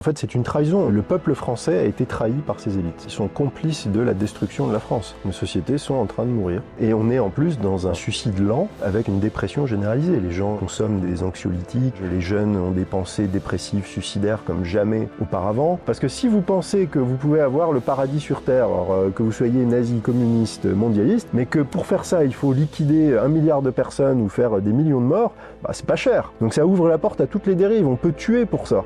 En fait, c'est une trahison. Le peuple français a été trahi par ses élites. Ils sont complices de la destruction de la France. Nos sociétés sont en train de mourir. Et on est en plus dans un suicide lent avec une dépression généralisée. Les gens consomment des anxiolytiques, les jeunes ont des pensées dépressives, suicidaires comme jamais auparavant. Parce que si vous pensez que vous pouvez avoir le paradis sur Terre, alors que vous soyez nazi, communiste, mondialiste, mais que pour faire ça, il faut liquider 1 milliard de personnes ou faire des millions de morts, bah c'est pas cher. Donc ça ouvre la porte à toutes les dérives. On peut tuer pour ça.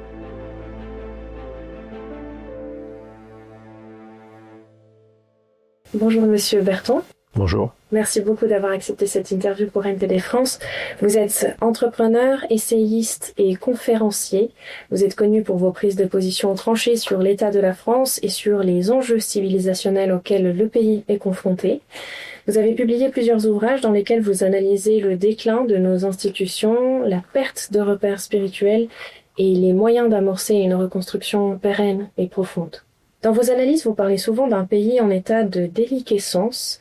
Bonjour Monsieur Berton. Bonjour. Merci beaucoup d'avoir accepté cette interview pour NTD France. Vous êtes entrepreneur, essayiste et conférencier. Vous êtes connu pour vos prises de position tranchées sur l'état de la France et sur les enjeux civilisationnels auxquels le pays est confronté. Vous avez publié plusieurs ouvrages dans lesquels vous analysez le déclin de nos institutions, la perte de repères spirituels et les moyens d'amorcer une reconstruction pérenne et profonde. Dans vos analyses, vous parlez souvent d'un pays en état de déliquescence.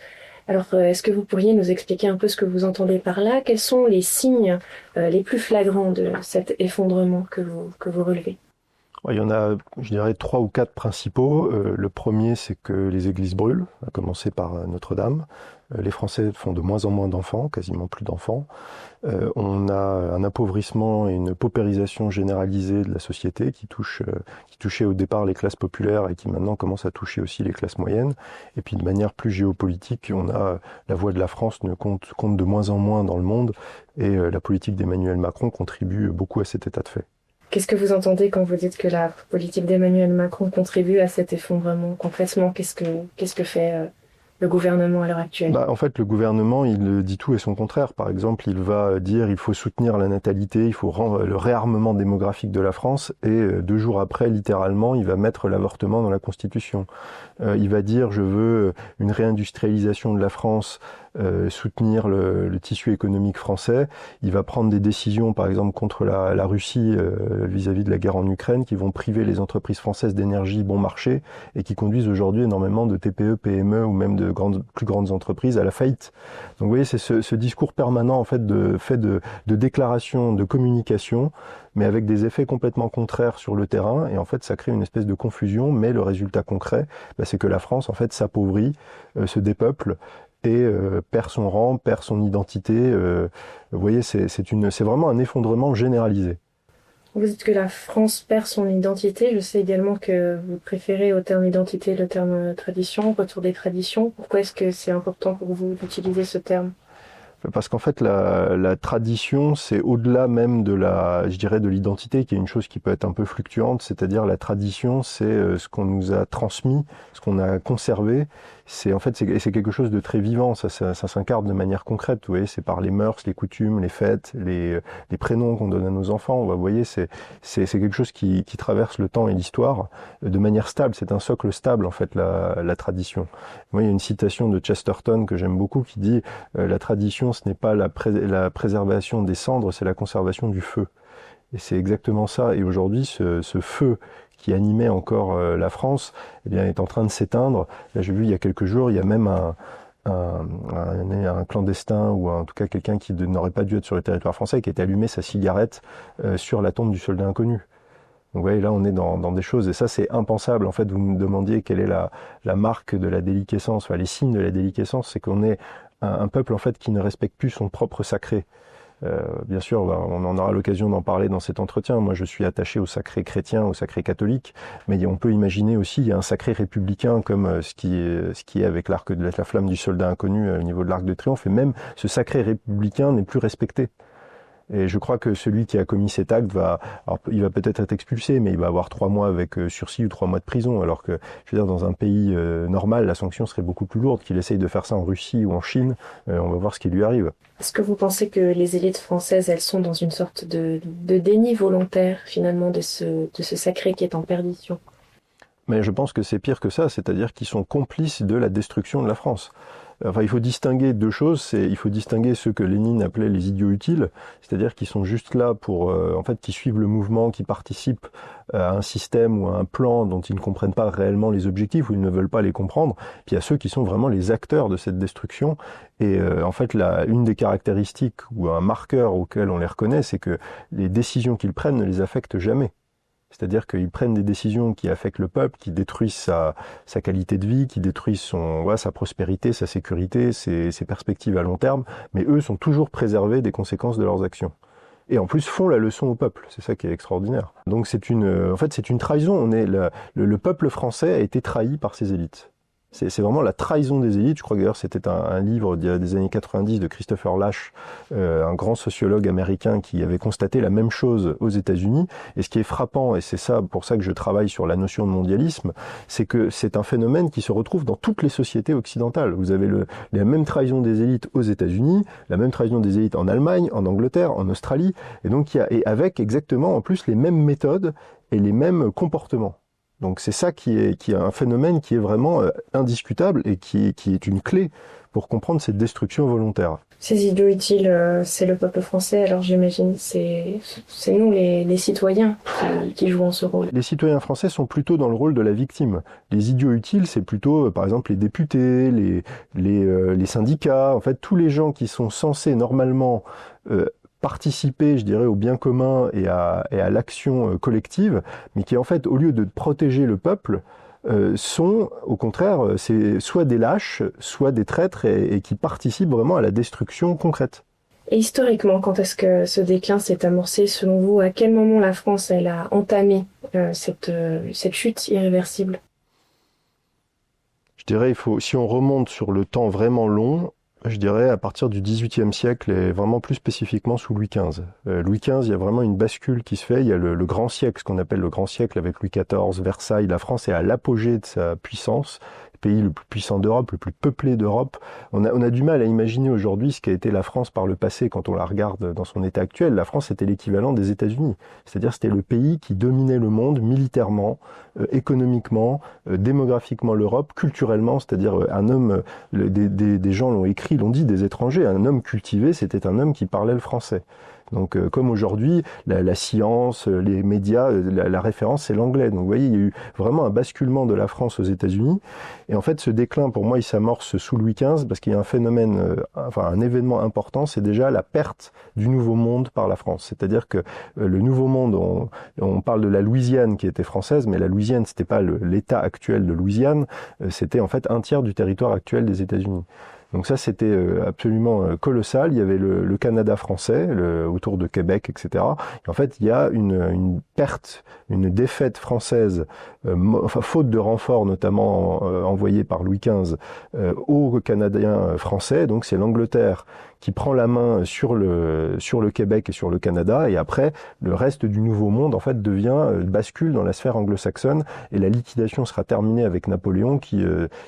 Alors, est-ce que vous pourriez nous expliquer un peu ce que vous entendez par là? Quels sont les signes les plus flagrants de cet effondrement que vous relevez? Il y en a, je dirais, 3 ou 4 principaux. Le premier, c'est que les églises brûlent, à commencer par Notre-Dame. Les Français font de moins en moins d'enfants, quasiment plus d'enfants. On a un appauvrissement et une paupérisation généralisée de la société qui touchait au départ les classes populaires et qui maintenant commence à toucher aussi les classes moyennes. Et puis de manière plus géopolitique, on a la voix de la France compte de moins en moins dans le monde et la politique d'Emmanuel Macron contribue beaucoup à cet état de fait. Qu'est-ce que vous entendez quand vous dites que la politique d'Emmanuel Macron contribue à cet effondrement? Concrètement, qu'est-ce que fait le gouvernement à l'heure actuelle? En fait, le gouvernement, il dit tout et son contraire. Par exemple, il va dire il faut soutenir la natalité, il faut rendre le réarmement démographique de la France, et 2 jours après, littéralement, il va mettre l'avortement dans la Constitution. Il va dire je veux une réindustrialisation de la France, soutenir le tissu économique français. Il va prendre des décisions, par exemple, contre la Russie vis-à-vis de la guerre en Ukraine, qui vont priver les entreprises françaises d'énergie bon marché et qui conduisent aujourd'hui énormément de TPE, PME ou même de plus grandes entreprises à la faillite. Donc vous voyez, c'est ce discours permanent en fait de déclarations, de communication, mais avec des effets complètement contraires sur le terrain, et en fait ça crée une espèce de confusion, mais le résultat concret, c'est que la France en fait s'appauvrit, se dépeuple, et perd son rang, perd son identité. Vous voyez, c'est vraiment un effondrement généralisé. Vous dites que la France perd son identité. Je sais également que vous préférez au terme identité le terme tradition, retour des traditions. Pourquoi est-ce que c'est important pour vous d'utiliser ce terme? Parce qu'en fait, la tradition, c'est au-delà même de l'identité, qui est une chose qui peut être un peu fluctuante. C'est-à-dire la tradition, c'est ce qu'on nous a transmis, ce qu'on a conservé. C'est quelque chose de très vivant. Ça s'incarne de manière concrète. Vous voyez, c'est par les mœurs, les coutumes, les fêtes, les prénoms qu'on donne à nos enfants. Vous voyez, c'est quelque chose qui traverse le temps et l'histoire de manière stable. C'est un socle stable en fait, la tradition. Moi, il y a une citation de Chesterton que j'aime beaucoup qui dit la tradition, ce n'est pas la préservation des cendres, c'est la conservation du feu. Et c'est exactement ça. Et aujourd'hui, ce feu qui animait encore la France, est en train de s'éteindre. Là, j'ai vu il y a quelques jours, il y a même un clandestin, ou en tout cas quelqu'un qui n'aurait pas dû être sur le territoire français, qui a allumé sa cigarette sur la tombe du soldat inconnu. Donc vous voyez, là on est dans des choses, et ça c'est impensable. En fait, vous me demandiez quelle est la marque de la déliquescence, les signes de la déliquescence, c'est qu'on est un peuple en fait qui ne respecte plus son propre sacré. Bien sûr, on en aura l'occasion d'en parler dans cet entretien. Moi, je suis attaché au sacré chrétien, au sacré catholique, mais on peut imaginer aussi un sacré républicain comme ce qui est avec l'arc de la flamme du soldat inconnu au niveau de l'arc de triomphe. Et même ce sacré républicain n'est plus respecté. Et je crois que celui qui a commis cet acte il va peut-être être expulsé, mais il va avoir 3 mois avec sursis ou 3 mois de prison. Alors que, je veux dire, dans un pays normal, la sanction serait beaucoup plus lourde. Qu'il essaye de faire ça en Russie ou en Chine, on va voir ce qui lui arrive. Est-ce que vous pensez que les élites françaises, elles sont dans une sorte de déni volontaire, finalement, de ce sacré qui est en perdition? Mais je pense que c'est pire que ça, c'est-à-dire qu'ils sont complices de la destruction de la France. Enfin, il faut distinguer 2 choses. Il faut distinguer ceux que Lénine appelait les idiots utiles, c'est-à-dire qui sont juste là pour, qui suivent le mouvement, qui participent à un système ou à un plan dont ils ne comprennent pas réellement les objectifs ou ils ne veulent pas les comprendre. Puis il y a ceux qui sont vraiment les acteurs de cette destruction. Et en fait, une des caractéristiques ou un marqueur auquel on les reconnaît, c'est que les décisions qu'ils prennent ne les affectent jamais. C'est-à-dire qu'ils prennent des décisions qui affectent le peuple, qui détruisent sa qualité de vie, qui détruisent sa prospérité, sa sécurité, ses perspectives à long terme, mais eux sont toujours préservés des conséquences de leurs actions. Et en plus font la leçon au peuple, c'est ça qui est extraordinaire. Donc c'est une trahison. Le peuple français a été trahi par ses élites. C'est vraiment la trahison des élites. Je crois que d'ailleurs c'était un livre des années 90 de Christopher Lasch, un grand sociologue américain qui avait constaté la même chose aux États-Unis. Et ce qui est frappant, et c'est pour ça que je travaille sur la notion de mondialisme, c'est que c'est un phénomène qui se retrouve dans toutes les sociétés occidentales. Vous avez la même trahison des élites aux États-Unis, la même trahison des élites en Allemagne, en Angleterre, en Australie, et avec exactement en plus les mêmes méthodes et les mêmes comportements. Donc c'est ça qui est un phénomène qui est vraiment indiscutable et qui est une clé pour comprendre cette destruction volontaire. Ces idiots utiles, c'est le peuple français, alors j'imagine c'est nous les citoyens qui jouons ce rôle. Les citoyens français sont plutôt dans le rôle de la victime. Les idiots utiles, c'est plutôt par exemple les députés, les syndicats, en fait tous les gens qui sont censés normalement participer, je dirais, au bien commun et à l'action collective, mais qui en fait, au lieu de protéger le peuple, sont au contraire, c'est soit des lâches, soit des traîtres et qui participent vraiment à la destruction concrète. Et historiquement, quand est-ce que ce déclin s'est amorcé selon vous? À quel moment la France elle a entamé cette chute irréversible? Je dirais, si on remonte sur le temps vraiment long, je dirais à partir du XVIIIe siècle et vraiment plus spécifiquement sous Louis XV. Louis XV, il y a vraiment une bascule qui se fait. Il y a le grand siècle, ce qu'on appelle le grand siècle avec Louis XIV, Versailles. La France est à l'apogée de sa puissance, le pays le plus puissant d'Europe, le plus peuplé d'Europe. On a du mal à imaginer aujourd'hui ce qu'a été la France par le passé quand on la regarde dans son état actuel. La France était l'équivalent des États-Unis. C'est-à-dire c'était le pays qui dominait le monde militairement, économiquement, démographiquement l'Europe, culturellement, c'est-à-dire un homme, des gens l'ont écrit, l'ont dit, des étrangers, un homme cultivé, c'était un homme qui parlait le français. Donc comme aujourd'hui, la science, les médias, la référence c'est l'anglais. Donc vous voyez, il y a eu vraiment un basculement de la France aux États-Unis. Et en fait, ce déclin, pour moi, il s'amorce sous Louis XV parce qu'il y a un phénomène, un événement important, c'est déjà la perte du Nouveau Monde par la France. C'est-à-dire que le Nouveau Monde, on parle de la Louisiane qui était française, mais la Louisiane, c'était pas l'État actuel de Louisiane, c'était en fait un tiers du territoire actuel des États-Unis. Donc ça, c'était absolument colossal. Il y avait le Canada français, autour de Québec, etc. Et en fait, il y a une perte, une défaite française, faute de renforts, notamment envoyés par Louis XV aux Canadiens français. Donc c'est l'Angleterre qui prend la main sur le Québec et sur le Canada, et après le reste du Nouveau Monde en fait bascule dans la sphère anglo-saxonne, et la liquidation sera terminée avec Napoléon qui,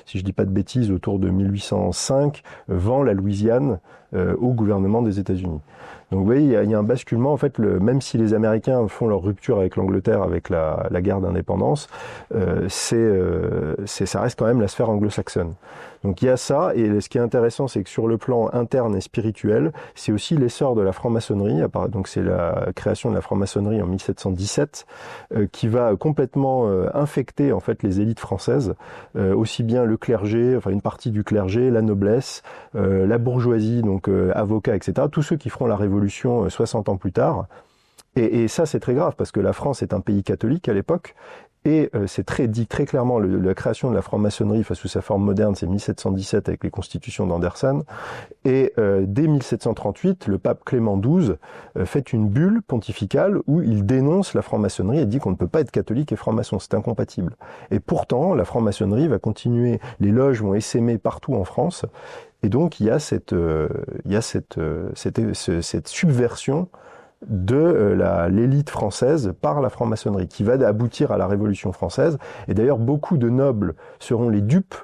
si je dis pas de bêtises, autour de 1805 vend la Louisiane au gouvernement des États-Unis. Donc vous voyez, il y a un basculement, en fait, même si les Américains font leur rupture avec l'Angleterre, avec la guerre d'indépendance, ça reste quand même la sphère anglo-saxonne. Donc il y a ça, et ce qui est intéressant, c'est que sur le plan interne et spirituel, c'est aussi l'essor de la franc-maçonnerie, donc c'est la création de la franc-maçonnerie en 1717, qui va complètement infecter en fait les élites françaises, aussi bien le clergé, enfin une partie du clergé, la noblesse, la bourgeoisie, donc avocats, etc., tous ceux qui feront la Révolution 60 ans plus tard. Et ça, c'est très grave, parce que la France est un pays catholique à l'époque, et c'est dit très clairement, la création de la franc-maçonnerie, sous sa forme moderne, c'est 1717 avec les constitutions d'Anderson, et dès 1738, le pape Clément XII fait une bulle pontificale où il dénonce la franc-maçonnerie et dit qu'on ne peut pas être catholique et franc-maçon, c'est incompatible. Et pourtant, la franc-maçonnerie va continuer, les loges vont essaimer partout en France, et donc il y a cette subversion de l'élite française par la franc-maçonnerie, qui va aboutir à la Révolution française. Et d'ailleurs, beaucoup de nobles seront les dupes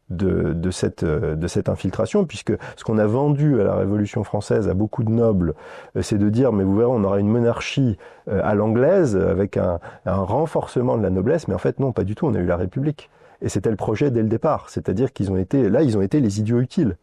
de cette infiltration, puisque ce qu'on a vendu à la Révolution française à beaucoup de nobles, c'est de dire, mais vous verrez, on aura une monarchie à l'anglaise, avec un renforcement de la noblesse, mais en fait non, pas du tout, on a eu la République. Et c'était le projet dès le départ, c'est-à-dire ils ont été les idiots utiles.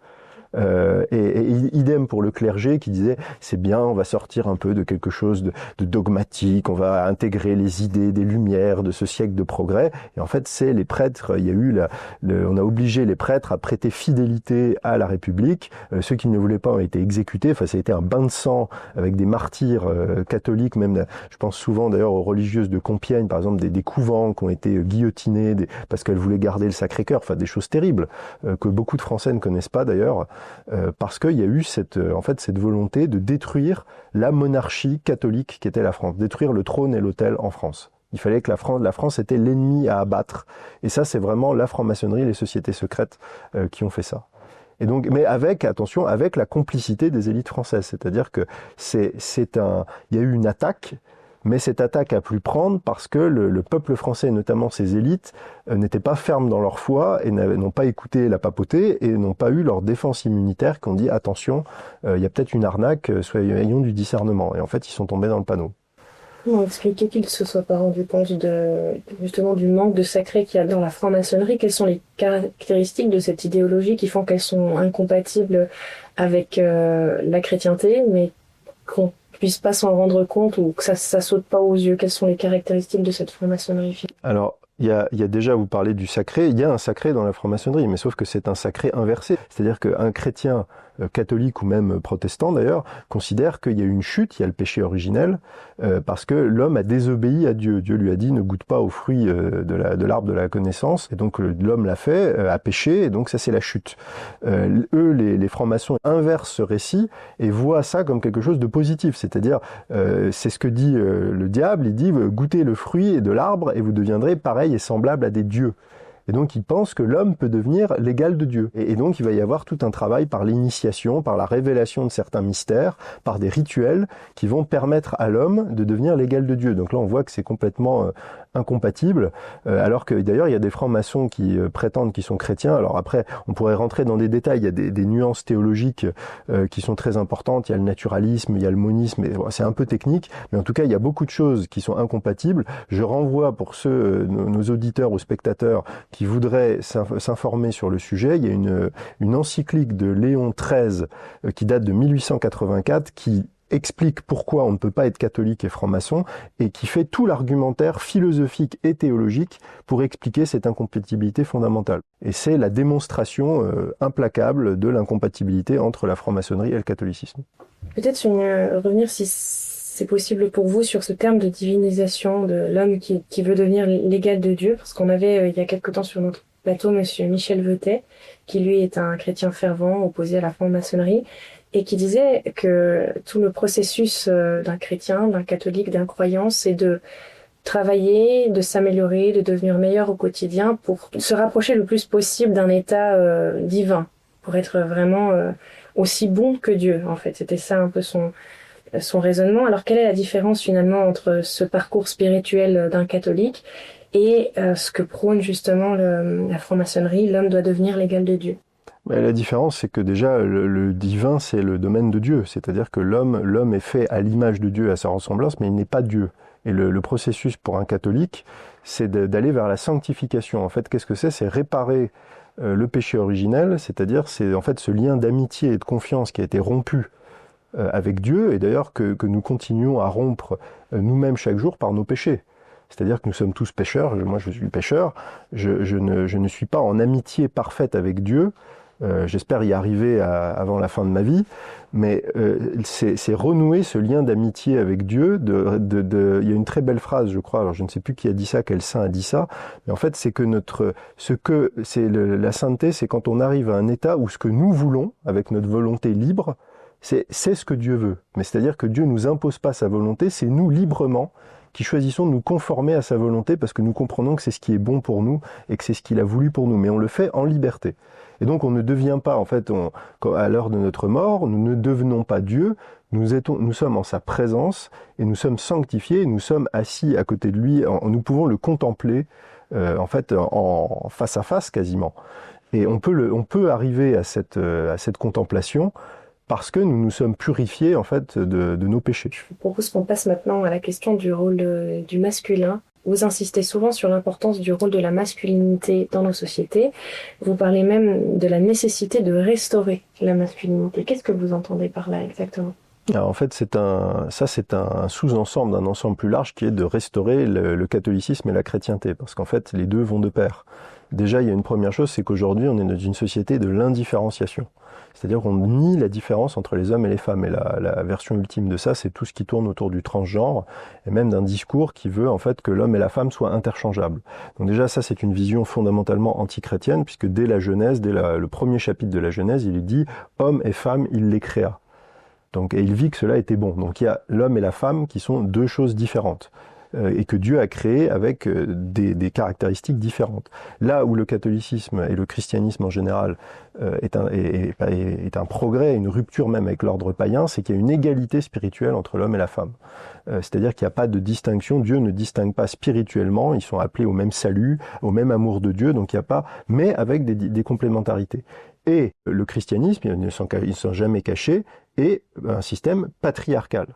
Et idem pour le clergé qui disait c'est bien, on va sortir un peu de quelque chose de dogmatique, on va intégrer les idées des Lumières de ce siècle de progrès. Et en fait, c'est les prêtres. Il y a eu on a obligé les prêtres à prêter fidélité à la République. Ceux qui ne voulaient pas ont été exécutés. Enfin, ça a été un bain de sang avec des martyrs catholiques, même. Je pense souvent d'ailleurs aux religieuses de Compiègne, par exemple, des couvents qui ont été guillotinés parce qu'elles voulaient garder le Sacré-Cœur. Enfin, des choses terribles que beaucoup de Français ne connaissent pas d'ailleurs, parce qu'il y a eu cette volonté de détruire la monarchie catholique qui était la France, détruire le trône et l'autel en France. Il fallait que la France était l'ennemi à abattre. Et ça, c'est vraiment la franc-maçonnerie, les sociétés secrètes qui ont fait ça. Et donc, mais avec la complicité des élites françaises. C'est-à-dire que il y a eu une attaque, mais cette attaque a pu prendre parce que le peuple français, notamment ses élites, n'étaient pas fermes dans leur foi et n'ont pas écouté la papauté et n'ont pas eu leur défense immunitaire qui ont dit attention, il y a peut-être une arnaque, ayons du discernement. Et en fait, ils sont tombés dans le panneau. Comment expliquer qu'ils ne se soient pas rendus compte justement du manque de sacré qu'il y a dans la franc-maçonnerie? Quelles sont les caractéristiques de cette idéologie qui font qu'elles sont incompatibles avec la chrétienté, mais qu'on puisse pas s'en rendre compte ou que ça saute pas aux yeux? Quelles sont les caractéristiques de cette franc-maçonnerie? Alors, il y a déjà, vous parlez du sacré, il y a un sacré dans la franc-maçonnerie, mais sauf que c'est un sacré inversé. C'est-à-dire qu'un chrétien catholique ou même protestant d'ailleurs, considère qu'il y a une chute, il y a le péché originel, parce que l'homme a désobéi à Dieu. Dieu lui a dit ne goûte pas aux fruits de l'arbre de la connaissance, et donc l'homme l'a fait, a péché, et donc ça c'est la chute. Eux, les francs-maçons, inversent ce récit et voient ça comme quelque chose de positif, c'est-à-dire c'est ce que dit le diable, il dit goûtez le fruit de l'arbre et vous deviendrez pareil et semblable à des dieux. Et donc il pense que l'homme peut devenir l'égal de Dieu. Et donc il va y avoir tout un travail par l'initiation, par la révélation de certains mystères, par des rituels qui vont permettre à l'homme de devenir l'égal de Dieu. Donc là on voit que c'est complètement incompatible, alors que d'ailleurs il y a des francs-maçons qui prétendent qu'ils sont chrétiens. Alors après on pourrait rentrer dans des détails, il y a des nuances théologiques qui sont très importantes, il y a le naturalisme, il y a le monisme, et c'est un peu technique, mais en tout cas il y a beaucoup de choses qui sont incompatibles. Je renvoie pour ceux, nos auditeurs ou spectateurs qui voudraient s'informer sur le sujet, il y a une encyclique de Léon XIII qui date de 1884 qui explique pourquoi on ne peut pas être catholique et franc-maçon et qui fait tout l'argumentaire philosophique et théologique pour expliquer cette incompatibilité fondamentale. Et c'est la démonstration implacable de l'incompatibilité entre la franc-maçonnerie et le catholicisme. Peut-être revenir, si c'est possible pour vous, sur ce terme de divinisation de l'homme qui veut devenir l'égal de Dieu, parce qu'on avait il y a quelque temps sur notre plateau monsieur Michel Veutet, qui lui est un chrétien fervent opposé à la franc-maçonnerie, et qui disait que tout le processus d'un chrétien, d'un catholique, d'un croyant, c'est de travailler, de s'améliorer, de devenir meilleur au quotidien pour se rapprocher le plus possible d'un état divin, pour être vraiment aussi bon que Dieu, en fait. C'était ça un peu son raisonnement. Alors, quelle est la différence finalement entre ce parcours spirituel d'un catholique et ce que prône justement la franc-maçonnerie, l'homme doit devenir l'égal de Dieu? La différence, c'est que déjà, le divin, c'est le domaine de Dieu. C'est-à-dire que l'homme est fait à l'image de Dieu, à sa ressemblance, mais il n'est pas Dieu. Et le processus pour un catholique, c'est d'aller vers la sanctification. En fait, qu'est-ce que c'est? C'est réparer le péché originel, c'est-à-dire c'est en fait ce lien d'amitié et de confiance qui a été rompu avec Dieu, et d'ailleurs que nous continuons à rompre nous-mêmes chaque jour par nos péchés. C'est-à-dire que nous sommes tous pécheurs, moi je suis pécheur, je ne suis pas en amitié parfaite avec Dieu, j'espère y arriver avant la fin de ma vie, mais c'est renouer ce lien d'amitié avec Dieu. Il y a une très belle phrase, je crois, alors je ne sais plus qui a dit ça, quel saint a dit ça, mais en fait c'est que la sainteté, c'est quand on arrive à un état où ce que nous voulons, avec notre volonté libre, c'est ce que Dieu veut. Mais c'est-à-dire que Dieu nous impose pas sa volonté, c'est nous librement qui choisissons de nous conformer à sa volonté parce que nous comprenons que c'est ce qui est bon pour nous et que c'est ce qu'il a voulu pour nous. Mais on le fait en liberté. Et donc on ne devient pas, en fait, à l'heure de notre mort, nous ne devenons pas Dieu, nous sommes en sa présence et nous sommes sanctifiés, nous sommes assis à côté de lui, nous pouvons le contempler, en fait, en face à face quasiment. Et on peut arriver à cette contemplation parce que nous nous sommes purifiés en fait de nos péchés. Je vous propose qu'on passe maintenant à la question du rôle du masculin Vous insistez souvent sur l'importance du rôle de la masculinité dans nos sociétés. Vous parlez même de la nécessité de restaurer la masculinité. Qu'est-ce que vous entendez par là exactement? Alors en fait, c'est un sous-ensemble d'un ensemble plus large qui est de restaurer le catholicisme et la chrétienté, parce qu'en fait, les deux vont de pair. Déjà, il y a une première chose, c'est qu'aujourd'hui, on est dans une société de l'indifférenciation. C'est-à-dire qu'on nie la différence entre les hommes et les femmes. Et la version ultime de ça, c'est tout ce qui tourne autour du transgenre, et même d'un discours qui veut en fait que l'homme et la femme soient interchangeables. Donc déjà, ça, c'est une vision fondamentalement anti-chrétienne, puisque dès la Genèse, le premier chapitre de la Genèse, il est dit « Hommes et femmes, il les créa ». Donc, et il vit que cela était bon. Donc il y a l'homme et la femme qui sont deux choses différentes. Et que Dieu a créé avec des caractéristiques différentes. Là où le catholicisme et le christianisme en général est un progrès, une rupture même avec l'ordre païen, c'est qu'il y a une égalité spirituelle entre l'homme et la femme. C'est-à-dire qu'il n'y a pas de distinction, Dieu ne distingue pas spirituellement, ils sont appelés au même salut, au même amour de Dieu, donc il n'y a pas, mais avec des complémentarités. Et le christianisme, ils ne sont jamais cachés, est un système patriarcal.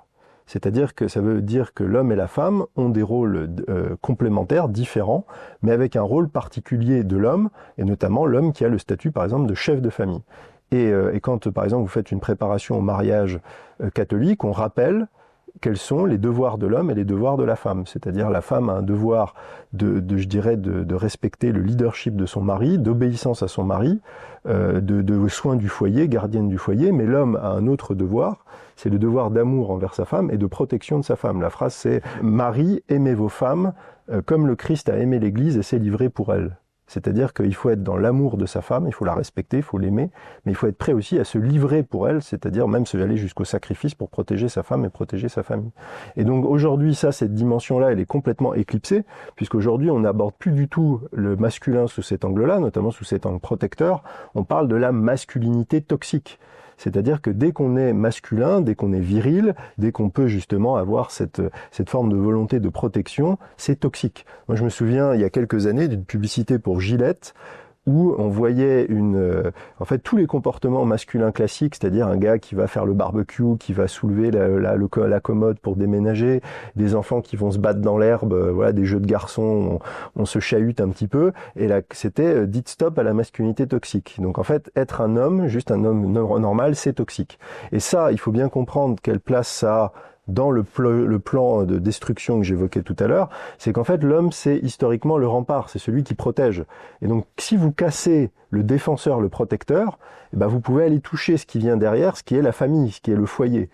C'est-à-dire que ça veut dire que l'homme et la femme ont des rôles complémentaires, différents, mais avec un rôle particulier de l'homme, et notamment l'homme qui a le statut, par exemple, de chef de famille. Et quand, par exemple, vous faites une préparation au mariage catholique, on rappelle quels sont les devoirs de l'homme et les devoirs de la femme. C'est-à-dire la femme a un devoir de respecter le leadership de son mari, d'obéissance à son mari, de soins du foyer, gardienne du foyer, mais l'homme a un autre devoir, c'est le devoir d'amour envers sa femme et de protection de sa femme. La phrase c'est « Marie, aimez vos femmes comme le Christ a aimé l'Église et s'est livré pour elle ». C'est-à-dire qu'il faut être dans l'amour de sa femme, il faut la respecter, il faut l'aimer, mais il faut être prêt aussi à se livrer pour elle, c'est-à-dire même se aller jusqu'au sacrifice pour protéger sa femme et protéger sa famille. Et donc aujourd'hui, cette dimension-là, elle est complètement éclipsée, puisqu'aujourd'hui, on n'aborde plus du tout le masculin sous cet angle-là, notamment sous cet angle protecteur, on parle de la masculinité toxique. C'est-à-dire que dès qu'on est masculin, dès qu'on est viril, dès qu'on peut justement avoir cette forme de volonté de protection, c'est toxique. Moi, je me souviens, il y a quelques années, d'une publicité pour Gillette, où on voyait en fait tous les comportements masculins classiques, c'est-à-dire un gars qui va faire le barbecue, qui va soulever la commode pour déménager, des enfants qui vont se battre dans l'herbe, voilà, des jeux de garçons, on se chahute un petit peu, et là c'était dites stop à la masculinité toxique. Donc en fait, être un homme, juste un homme normal, c'est toxique. Et ça, il faut bien comprendre quelle place ça a dans le plan de destruction que j'évoquais tout à l'heure, c'est qu'en fait l'homme c'est historiquement le rempart, c'est celui qui protège. Et donc si vous cassez le défenseur, le protecteur, eh ben, vous pouvez aller toucher ce qui vient derrière, ce qui est la famille, ce qui est le foyer.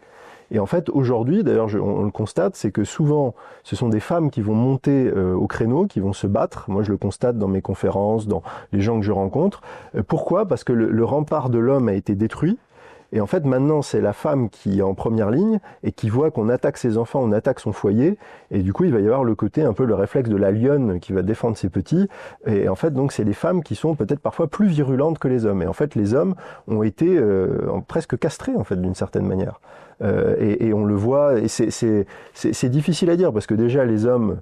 Et en fait aujourd'hui, d'ailleurs on le constate, c'est que souvent ce sont des femmes qui vont monter au créneau, qui vont se battre. Moi je le constate dans mes conférences, dans les gens que je rencontre. Pourquoi ? Parce que le rempart de l'homme a été détruit. Et en fait, maintenant, c'est la femme qui est en première ligne et qui voit qu'on attaque ses enfants, on attaque son foyer. Et du coup, il va y avoir le côté, un peu le réflexe de la lionne qui va défendre ses petits. Et en fait, donc, c'est les femmes qui sont peut-être parfois plus virulentes que les hommes. Et en fait, les hommes ont été presque castrés, en fait, d'une certaine manière. Et on le voit, et c'est difficile à dire parce que déjà les hommes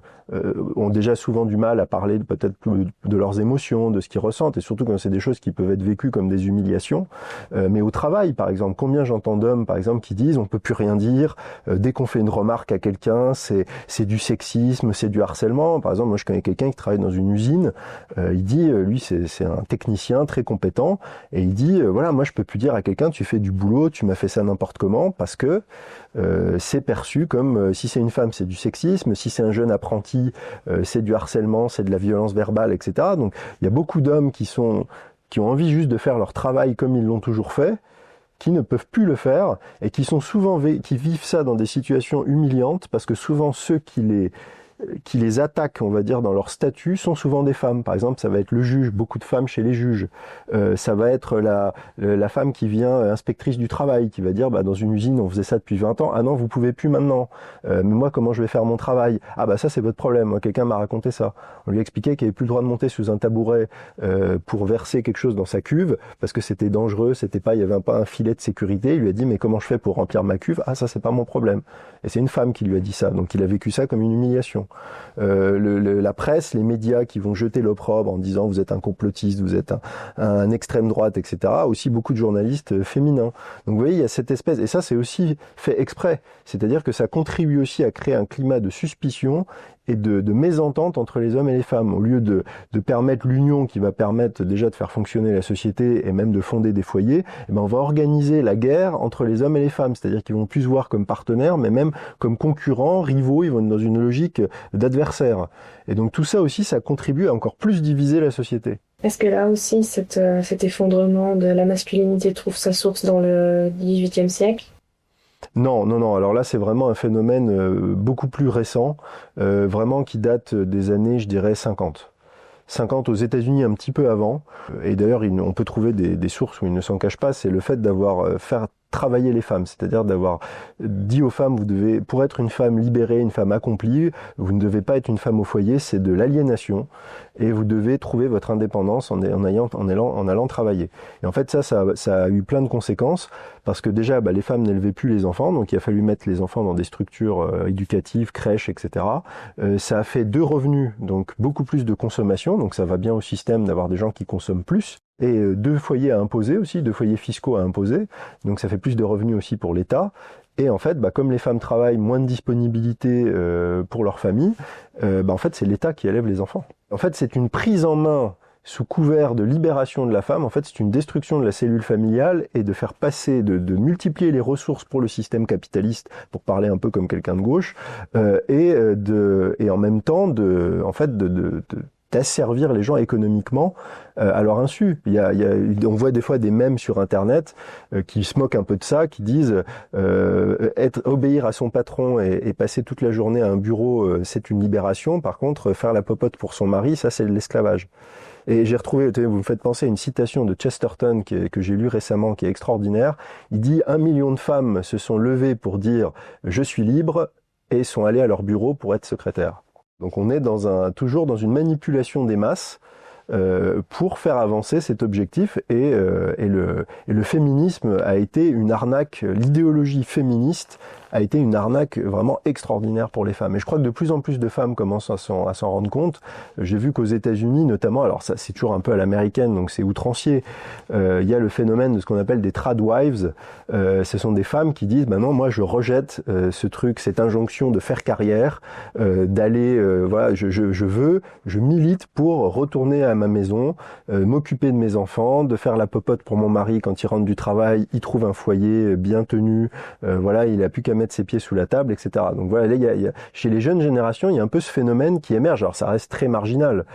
ont déjà souvent du mal à parler peut-être de leurs émotions, de ce qu'ils ressentent, et surtout quand c'est des choses qui peuvent être vécues comme des humiliations. Mais au travail, par exemple, combien j'entends d'hommes, par exemple, qui disent on peut plus rien dire dès qu'on fait une remarque à quelqu'un, c'est du sexisme, c'est du harcèlement. Par exemple, moi je connais quelqu'un qui travaille dans une usine, il dit, lui c'est un technicien très compétent, et il dit voilà, moi je peux plus dire à quelqu'un tu fais du boulot, tu m'as fait ça n'importe comment, parce que c'est perçu comme si c'est une femme c'est du sexisme, si c'est un jeune apprenti c'est du harcèlement, c'est de la violence verbale, etc. Donc il y a beaucoup d'hommes qui ont envie juste de faire leur travail comme ils l'ont toujours fait, qui ne peuvent plus le faire et qui sont souvent qui vivent ça dans des situations humiliantes parce que souvent ceux qui les attaquent, on va dire, dans leur statut, sont souvent des femmes. Par exemple, ça va être le juge, beaucoup de femmes chez les juges. Ça va être la femme qui vient inspectrice du travail, qui va dire, bah, dans une usine, on faisait ça depuis 20 ans. Ah non, vous pouvez plus maintenant. Mais moi, comment je vais faire mon travail? Ah bah ça, c'est votre problème. Moi, quelqu'un m'a raconté ça. On lui a expliqué qu'il avait plus le droit de monter sous un tabouret pour verser quelque chose dans sa cuve, parce que c'était dangereux, il y avait pas un filet de sécurité. Il lui a dit, mais comment je fais pour remplir ma cuve? Ah, ça, c'est pas mon problème. Et c'est une femme qui lui a dit ça. Donc, il a vécu ça comme une humiliation. La presse, les médias qui vont jeter l'opprobre en disant vous êtes un complotiste, vous êtes un extrême droite, etc. Aussi beaucoup de journalistes féminins. Donc vous voyez, il y a cette espèce, et ça c'est aussi fait exprès, c'est-à-dire que ça contribue aussi à créer un climat de suspicion et de mésentente entre les hommes et les femmes. Au lieu de permettre l'union qui va permettre déjà de faire fonctionner la société et même de fonder des foyers, eh ben on va organiser la guerre entre les hommes et les femmes. C'est-à-dire qu'ils vont plus se voir comme partenaires, mais même comme concurrents, rivaux. Ils vont être dans une logique d'adversaire. Et donc tout ça aussi, ça contribue à encore plus diviser la société. Est-ce que là aussi, cet effondrement de la masculinité trouve sa source dans le XVIIIe siècle? Non. Alors là, c'est vraiment un phénomène beaucoup plus récent, vraiment qui date des années, je dirais, 50. 50 aux États-Unis, un petit peu avant. Et d'ailleurs, on peut trouver des sources où il ne s'en cache pas. C'est le fait d'avoir fait travailler les femmes, c'est-à-dire d'avoir dit aux femmes, vous devez, pour être une femme libérée, une femme accomplie, vous ne devez pas être une femme au foyer, c'est de l'aliénation, et vous devez trouver votre indépendance en allant travailler. Et en fait, ça a eu plein de conséquences, parce que déjà, les femmes n'élevaient plus les enfants, donc il a fallu mettre les enfants dans des structures éducatives, crèches, etc. Ça a fait 2 revenus, donc beaucoup plus de consommation, donc ça va bien au système d'avoir des gens qui consomment plus, et 2 foyers à imposer aussi, 2 foyers fiscaux à imposer, donc ça fait plus de revenus aussi pour l'État. Et en fait, comme les femmes travaillent, moins de disponibilité pour leur famille, en fait c'est l'État qui élève les enfants. En fait, c'est une prise en main sous couvert de libération de la femme. En fait, c'est une destruction de la cellule familiale et de faire passer, de multiplier les ressources pour le système capitaliste, pour parler un peu comme quelqu'un de gauche, et en même temps d'asservir les gens économiquement à leur insu. On voit des fois des mèmes sur Internet qui se moquent un peu de ça, qui disent obéir à son patron et passer toute la journée à un bureau, c'est une libération. Par contre, faire la popote pour son mari, ça c'est de l'esclavage. Et j'ai retrouvé, vous me faites penser à une citation de Chesterton que j'ai lue récemment, qui est extraordinaire. Il dit « 1 million de femmes se sont levées pour dire « je suis libre » et sont allées à leur bureau pour être secrétaires ». Donc on est toujours dans une manipulation des masses pour faire avancer cet objectif, et le féminisme a été une arnaque, l'idéologie féministe a été une arnaque vraiment extraordinaire pour les femmes. Et je crois que de plus en plus de femmes commencent à s'en rendre compte. J'ai vu qu'aux États-Unis notamment, alors ça c'est toujours un peu à l'américaine, donc c'est outrancier, il y a le phénomène de ce qu'on appelle des tradwives. Ce sont des femmes qui disent non, moi je rejette ce truc, cette injonction de faire carrière, d'aller, je milite pour retourner à ma maison, m'occuper de mes enfants, de faire la popote pour mon mari quand il rentre du travail, il trouve un foyer bien tenu, il a plus qu'à mettre ses pieds sous la table, etc. Donc voilà, là, chez les jeunes générations, il y a un peu ce phénomène qui émerge. Alors ça reste très marginal,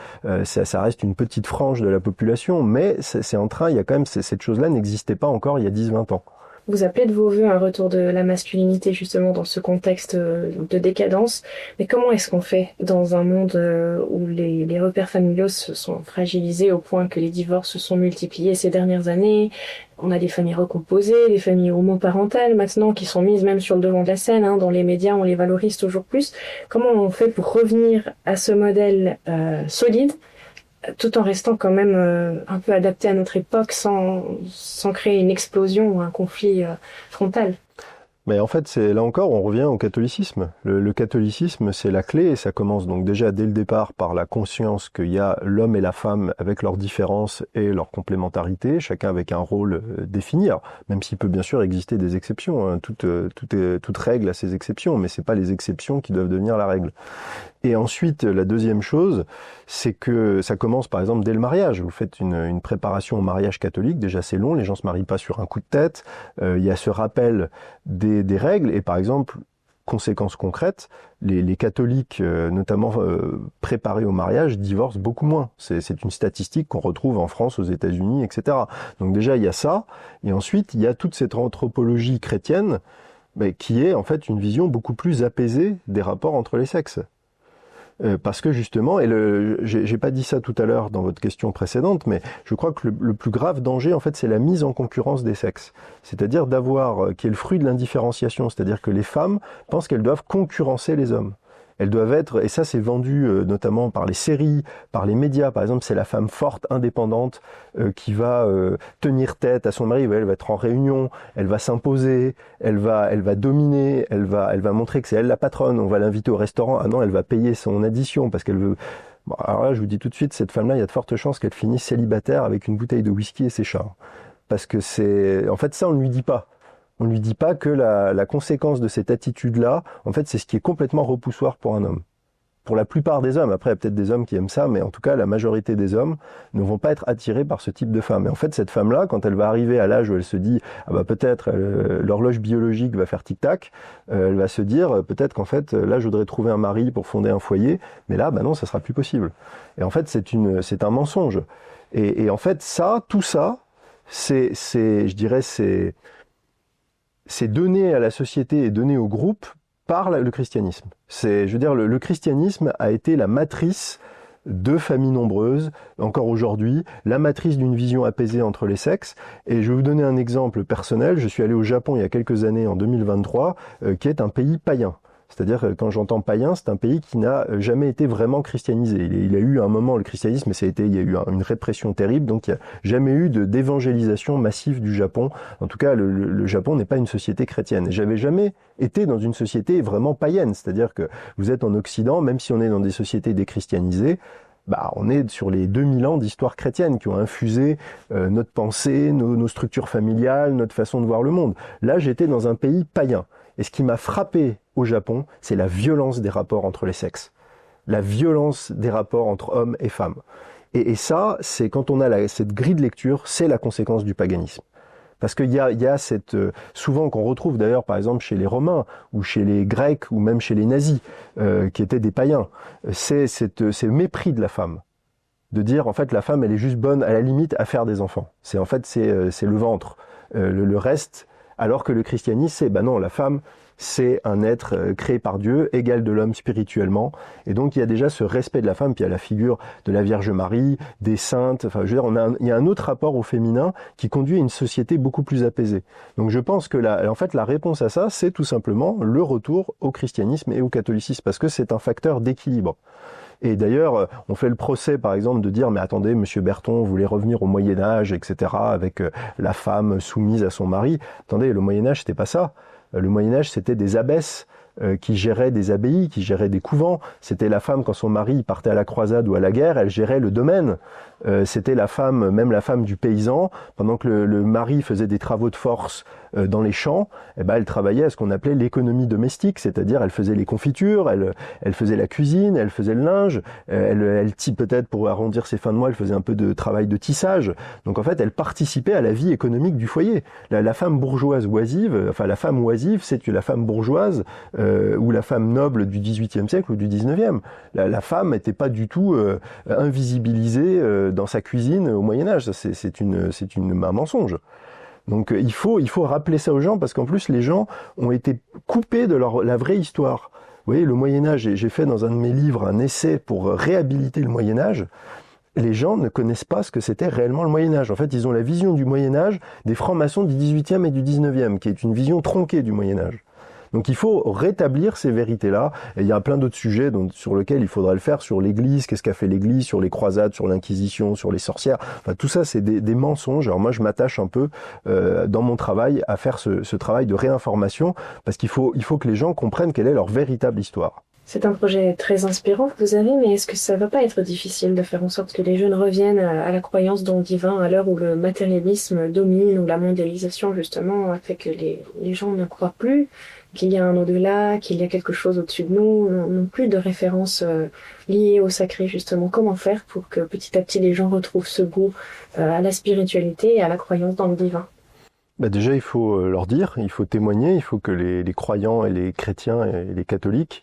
ça reste une petite frange de la population, mais c'est en train, il y a quand même, cette chose-là n'existait pas encore il y a 10-20 ans. Vous appelez de vos vœux un retour de la masculinité justement dans ce contexte de décadence. Mais comment est-ce qu'on fait dans un monde où les repères familiaux se sont fragilisés au point que les divorces se sont multipliés ces dernières années? On a des familles recomposées, des familles homoparentales maintenant qui sont mises même sur le devant de la scène. Dans les médias, on les valorise toujours plus. Comment on fait pour revenir à ce modèle solide, tout en restant quand même un peu adapté à notre époque, sans créer une explosion ou un conflit frontal? Mais en fait, là encore, on revient au catholicisme. Le catholicisme, c'est la clé, et ça commence donc déjà dès le départ par la conscience qu'il y a l'homme et la femme avec leurs différences et leur complémentarité, chacun avec un rôle défini. Alors, même s'il peut bien sûr exister des exceptions, hein, toute règle a ses exceptions, mais c'est pas les exceptions qui doivent devenir la règle. Et ensuite, la deuxième chose, c'est que ça commence par exemple dès le mariage. Vous faites une préparation au mariage catholique, déjà c'est long, les gens se marient pas sur un coup de tête, il y a ce rappel des règles, et par exemple, conséquence concrète, les catholiques, notamment préparés au mariage, divorcent beaucoup moins. C'est une statistique qu'on retrouve en France, aux États-Unis, etc. Donc déjà, il y a ça, et ensuite, il y a toute cette anthropologie chrétienne, qui est en fait une vision beaucoup plus apaisée des rapports entre les sexes. Parce que justement, et j'ai pas dit ça tout à l'heure dans votre question précédente, mais je crois que le plus grave danger, en fait, c'est la mise en concurrence des sexes. C'est-à-dire qui est le fruit de l'indifférenciation, c'est-à-dire que les femmes pensent qu'elles doivent concurrencer les hommes. Elles doivent être, et ça c'est vendu notamment par les séries, par les médias, par exemple, c'est la femme forte, indépendante, qui va tenir tête à son mari, elle va être en réunion, elle va s'imposer, elle va dominer, elle va montrer que c'est elle la patronne, on va l'inviter au restaurant, ah non, elle va payer son addition parce qu'elle veut... Bon, alors là, je vous dis tout de suite, cette femme-là, il y a de fortes chances qu'elle finisse célibataire avec une bouteille de whisky et ses chats. Parce que en fait, ça on ne lui dit pas. On ne lui dit pas que la conséquence de cette attitude-là, en fait, c'est ce qui est complètement repoussoir pour un homme. pour la plupart des hommes, après il y a peut-être des hommes qui aiment ça, mais en tout cas la majorité des hommes ne vont pas être attirés par ce type de femme. Et en fait cette femme-là, quand elle va arriver à l'âge où elle se dit ah bah peut-être l'horloge biologique va faire tic-tac, elle va se dire peut-être qu'en fait là je voudrais trouver un mari pour fonder un foyer, mais là bah non, ça sera plus possible. Et en fait c'est un mensonge. Et en fait tout ça, je dirais c'est donné à la société et donné au groupe par le christianisme. Je veux dire, le christianisme a été la matrice de familles nombreuses, encore aujourd'hui, la matrice d'une vision apaisée entre les sexes. Et je vais vous donner un exemple personnel. Je suis allé au Japon il y a quelques années, en 2023, qui est un pays païen. C'est-à-dire, quand j'entends païen, c'est un pays qui n'a jamais été vraiment christianisé. Il a eu un moment le christianisme, mais il y a eu une répression terrible, donc il n'y a jamais eu d'évangélisation massive du Japon. En tout cas, le Japon n'est pas une société chrétienne. J'avais jamais été dans une société vraiment païenne, c'est-à-dire que vous êtes en Occident, même si on est dans des sociétés déchristianisées, bah, on est sur les 2000 ans d'histoire chrétienne qui ont infusé notre pensée, nos structures familiales, notre façon de voir le monde. Là, j'étais dans un pays païen. Et ce qui m'a frappé au Japon, c'est la violence des rapports entre les sexes. La violence des rapports entre hommes et femmes. Et ça, c'est quand on a cette grille de lecture, c'est la conséquence du paganisme. Parce qu'il y a cette souvent qu'on retrouve d'ailleurs par exemple chez les Romains ou chez les Grecs ou même chez les nazis qui étaient des païens, c'est ce mépris de la femme, de dire en fait la femme elle est juste bonne à la limite à faire des enfants. C'est le ventre, le reste. Alors que le christianisme, c'est, non, la femme, c'est un être créé par Dieu, égal de l'homme spirituellement. Et donc, il y a déjà ce respect de la femme, puis il y a la figure de la Vierge Marie, des saintes. Enfin, je veux dire, il y a un autre rapport au féminin qui conduit à une société beaucoup plus apaisée. Donc, je pense que la réponse à ça, c'est tout simplement le retour au christianisme et au catholicisme, parce que c'est un facteur d'équilibre. Et d'ailleurs, on fait le procès, par exemple, de dire « Mais attendez, Monsieur Berton voulait revenir au Moyen-Âge, etc., avec la femme soumise à son mari. » Attendez, le Moyen-Âge, c'était pas ça. Le Moyen-Âge, c'était des abbesses qui géraient des abbayes, qui géraient des couvents. C'était la femme, quand son mari partait à la croisade ou à la guerre, elle gérait le domaine. C'était la femme, même la femme du paysan, pendant que le mari faisait des travaux de force dans les champs, elle travaillait à ce qu'on appelait l'économie domestique, c'est-à-dire elle faisait les confitures, elle faisait la cuisine, elle faisait le linge, elle peut-être pour arrondir ses fins de mois, elle faisait un peu de travail de tissage. Donc en fait, elle participait à la vie économique du foyer. La femme bourgeoise oisive, enfin la femme oisive, c'est la femme bourgeoise ou la femme noble du XVIIIe siècle ou du XIXe. La femme n'était pas du tout invisibilisée dans sa cuisine au Moyen-Âge. C'est un mensonge. Donc il faut rappeler ça aux gens, parce qu'en plus les gens ont été coupés de la vraie histoire. Vous voyez, le Moyen-Âge, j'ai fait dans un de mes livres un essai pour réhabiliter le Moyen-Âge. Les gens ne connaissent pas ce que c'était réellement le Moyen-Âge. En fait, ils ont la vision du Moyen-Âge des francs-maçons du XVIIIe et du XIXe, qui est une vision tronquée du Moyen-Âge. Donc il faut rétablir ces vérités-là. Et il y a plein d'autres sujets sur lesquels il faudra le faire, sur l'Église, qu'est-ce qu'a fait l'Église, sur les croisades, sur l'Inquisition, sur les sorcières. Enfin, tout ça, c'est des mensonges. Alors moi, je m'attache un peu dans mon travail à faire ce travail de réinformation, parce qu'il faut que les gens comprennent quelle est leur véritable histoire. C'est un projet très inspirant que vous avez, mais est-ce que ça va pas être difficile de faire en sorte que les jeunes reviennent à la croyance dans le divin à l'heure où le matérialisme domine, où la mondialisation justement a fait que les gens ne croient plus qu'il y a un au-delà, qu'il y a quelque chose au-dessus de nous, non plus de références liées au sacré justement. Comment faire pour que petit à petit les gens retrouvent ce goût à la spiritualité et à la croyance dans le divin? Déjà, il faut leur dire, il faut témoigner, il faut que les croyants et les chrétiens et les catholiques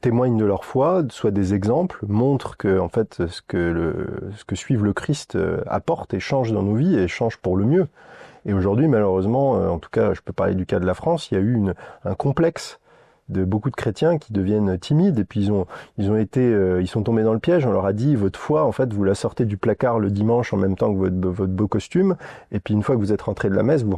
témoignent de leur foi, soient des exemples, montrent que en fait ce que suivre le Christ apporte et change dans nos vies et change pour le mieux. Et aujourd'hui, malheureusement, en tout cas, je peux parler du cas de la France, il y a eu un complexe de beaucoup de chrétiens qui deviennent timides, et puis ils sont tombés dans le piège. On leur a dit, votre foi, en fait, vous la sortez du placard le dimanche en même temps que votre beau costume, et puis une fois que vous êtes rentré de la messe, vous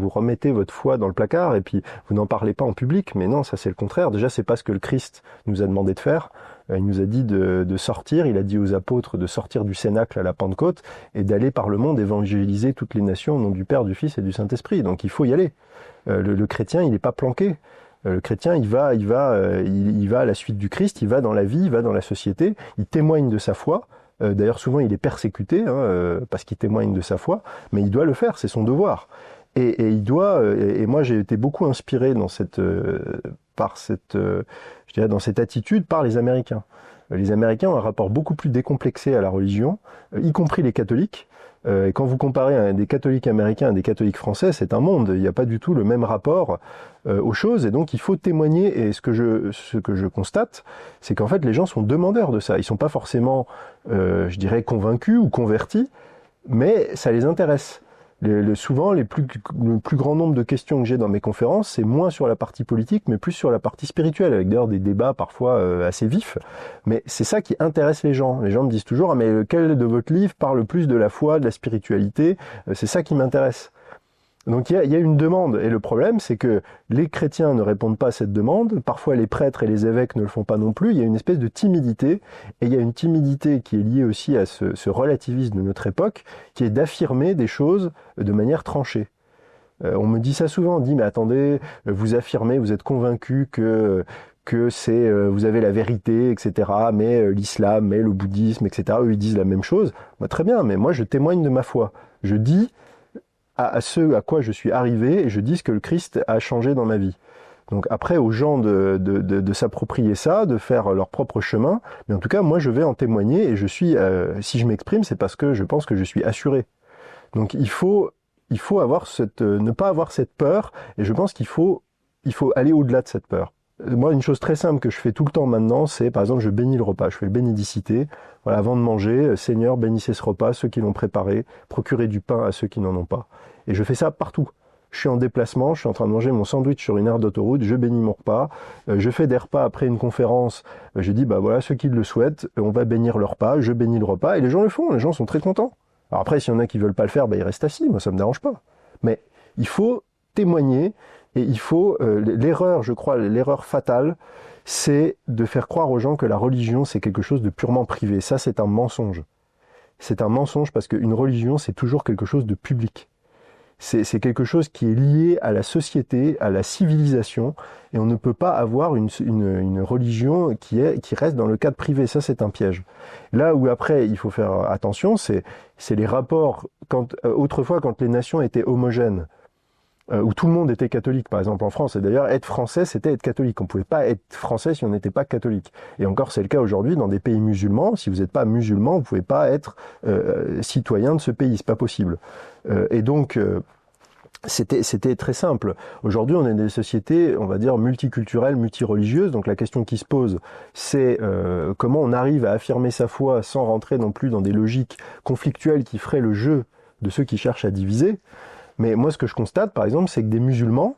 remettez votre foi dans le placard, et puis vous n'en parlez pas en public. Mais non, ça c'est le contraire. Déjà, c'est pas ce que le Christ nous a demandé de faire. Il nous a dit de sortir, il a dit aux apôtres de sortir du cénacle à la Pentecôte et d'aller par le monde évangéliser toutes les nations au nom du Père, du Fils et du Saint-Esprit. Donc il faut y aller. Le chrétien, il n'est pas planqué. Le chrétien, il va à la suite du Christ, il va dans la vie, il va dans la société, il témoigne de sa foi. D'ailleurs, souvent, il est persécuté parce qu'il témoigne de sa foi, mais il doit le faire, c'est son devoir. Et il doit, et moi j'ai été beaucoup inspiré dans dans cette attitude par les Américains. Les Américains ont un rapport beaucoup plus décomplexé à la religion, y compris les catholiques. Et quand vous comparez des catholiques américains à des catholiques français, c'est un monde. Il n'y a pas du tout le même rapport aux choses. Et donc, il faut témoigner. Et ce que je constate, c'est qu'en fait, les gens sont demandeurs de ça. Ils sont pas forcément, je dirais, convaincus ou convertis, mais ça les intéresse. Souvent, le plus grand nombre de questions que j'ai dans mes conférences, c'est moins sur la partie politique, mais plus sur la partie spirituelle, avec d'ailleurs des débats parfois assez vifs. Mais c'est ça qui intéresse les gens. Les gens me disent toujours, ah, mais lequel de votre livre parle le plus de la foi, de la spiritualité? C'est ça qui m'intéresse. Donc il y a une demande, et le problème c'est que les chrétiens ne répondent pas à cette demande, parfois les prêtres et les évêques ne le font pas non plus, il y a une espèce de timidité, et il y a une timidité qui est liée aussi à ce relativisme de notre époque, qui est d'affirmer des choses de manière tranchée. On me dit ça souvent, on dit mais attendez, vous affirmez, vous êtes convaincu que vous avez la vérité, etc., mais l'islam, mais le bouddhisme, etc., eux ils disent la même chose. Bah, très bien, mais moi je témoigne de ma foi. Je dis à ce à quoi je suis arrivé, et je dis ce que le Christ a changé dans ma vie. Donc après, aux gens de s'approprier ça, de faire leur propre chemin, mais en tout cas, moi, je vais en témoigner, et je suis, si je m'exprime, c'est parce que je pense que je suis assuré. Donc il faut avoir ne pas avoir cette peur, et je pense qu'il faut aller au-delà de cette peur. Moi, une chose très simple que je fais tout le temps maintenant, c'est, par exemple, je bénis le repas. Je fais le bénédicité. Voilà, avant de manger, Seigneur, bénissez ce repas, ceux qui l'ont préparé, procurez du pain à ceux qui n'en ont pas. Et je fais ça partout. Je suis en déplacement, je suis en train de manger mon sandwich sur une aire d'autoroute, je bénis mon repas. Je fais des repas après une conférence. Je dis, bah voilà, ceux qui le souhaitent, on va bénir le repas, je bénis le repas. Et les gens le font, les gens sont très contents. Alors après, s'il y en a qui veulent pas le faire, bah ils restent assis, moi ça me dérange pas. Mais il faut témoigner. Et il faut, l'erreur, je crois, l'erreur fatale, c'est de faire croire aux gens que la religion, c'est quelque chose de purement privé. Ça, c'est un mensonge. C'est un mensonge parce qu'une religion, c'est toujours quelque chose de public. C'est quelque chose qui est lié à la société, à la civilisation, et on ne peut pas avoir une religion qui reste dans le cadre privé. Ça, c'est un piège. Là où après, il faut faire attention, c'est les rapports, autrefois, quand les nations étaient homogènes, où tout le monde était catholique, par exemple en France. Et d'ailleurs, être français, c'était être catholique. On ne pouvait pas être français si on n'était pas catholique. Et encore, c'est le cas aujourd'hui dans des pays musulmans. Si vous n'êtes pas musulman, vous ne pouvez pas être citoyen de ce pays. C'est pas possible. Et donc, c'était très simple. Aujourd'hui, on est des sociétés, on va dire, multiculturelles, multireligieuses. Donc la question qui se pose, c'est comment on arrive à affirmer sa foi sans rentrer non plus dans des logiques conflictuelles qui feraient le jeu de ceux qui cherchent à diviser. Mais moi, ce que je constate, par exemple, c'est que des musulmans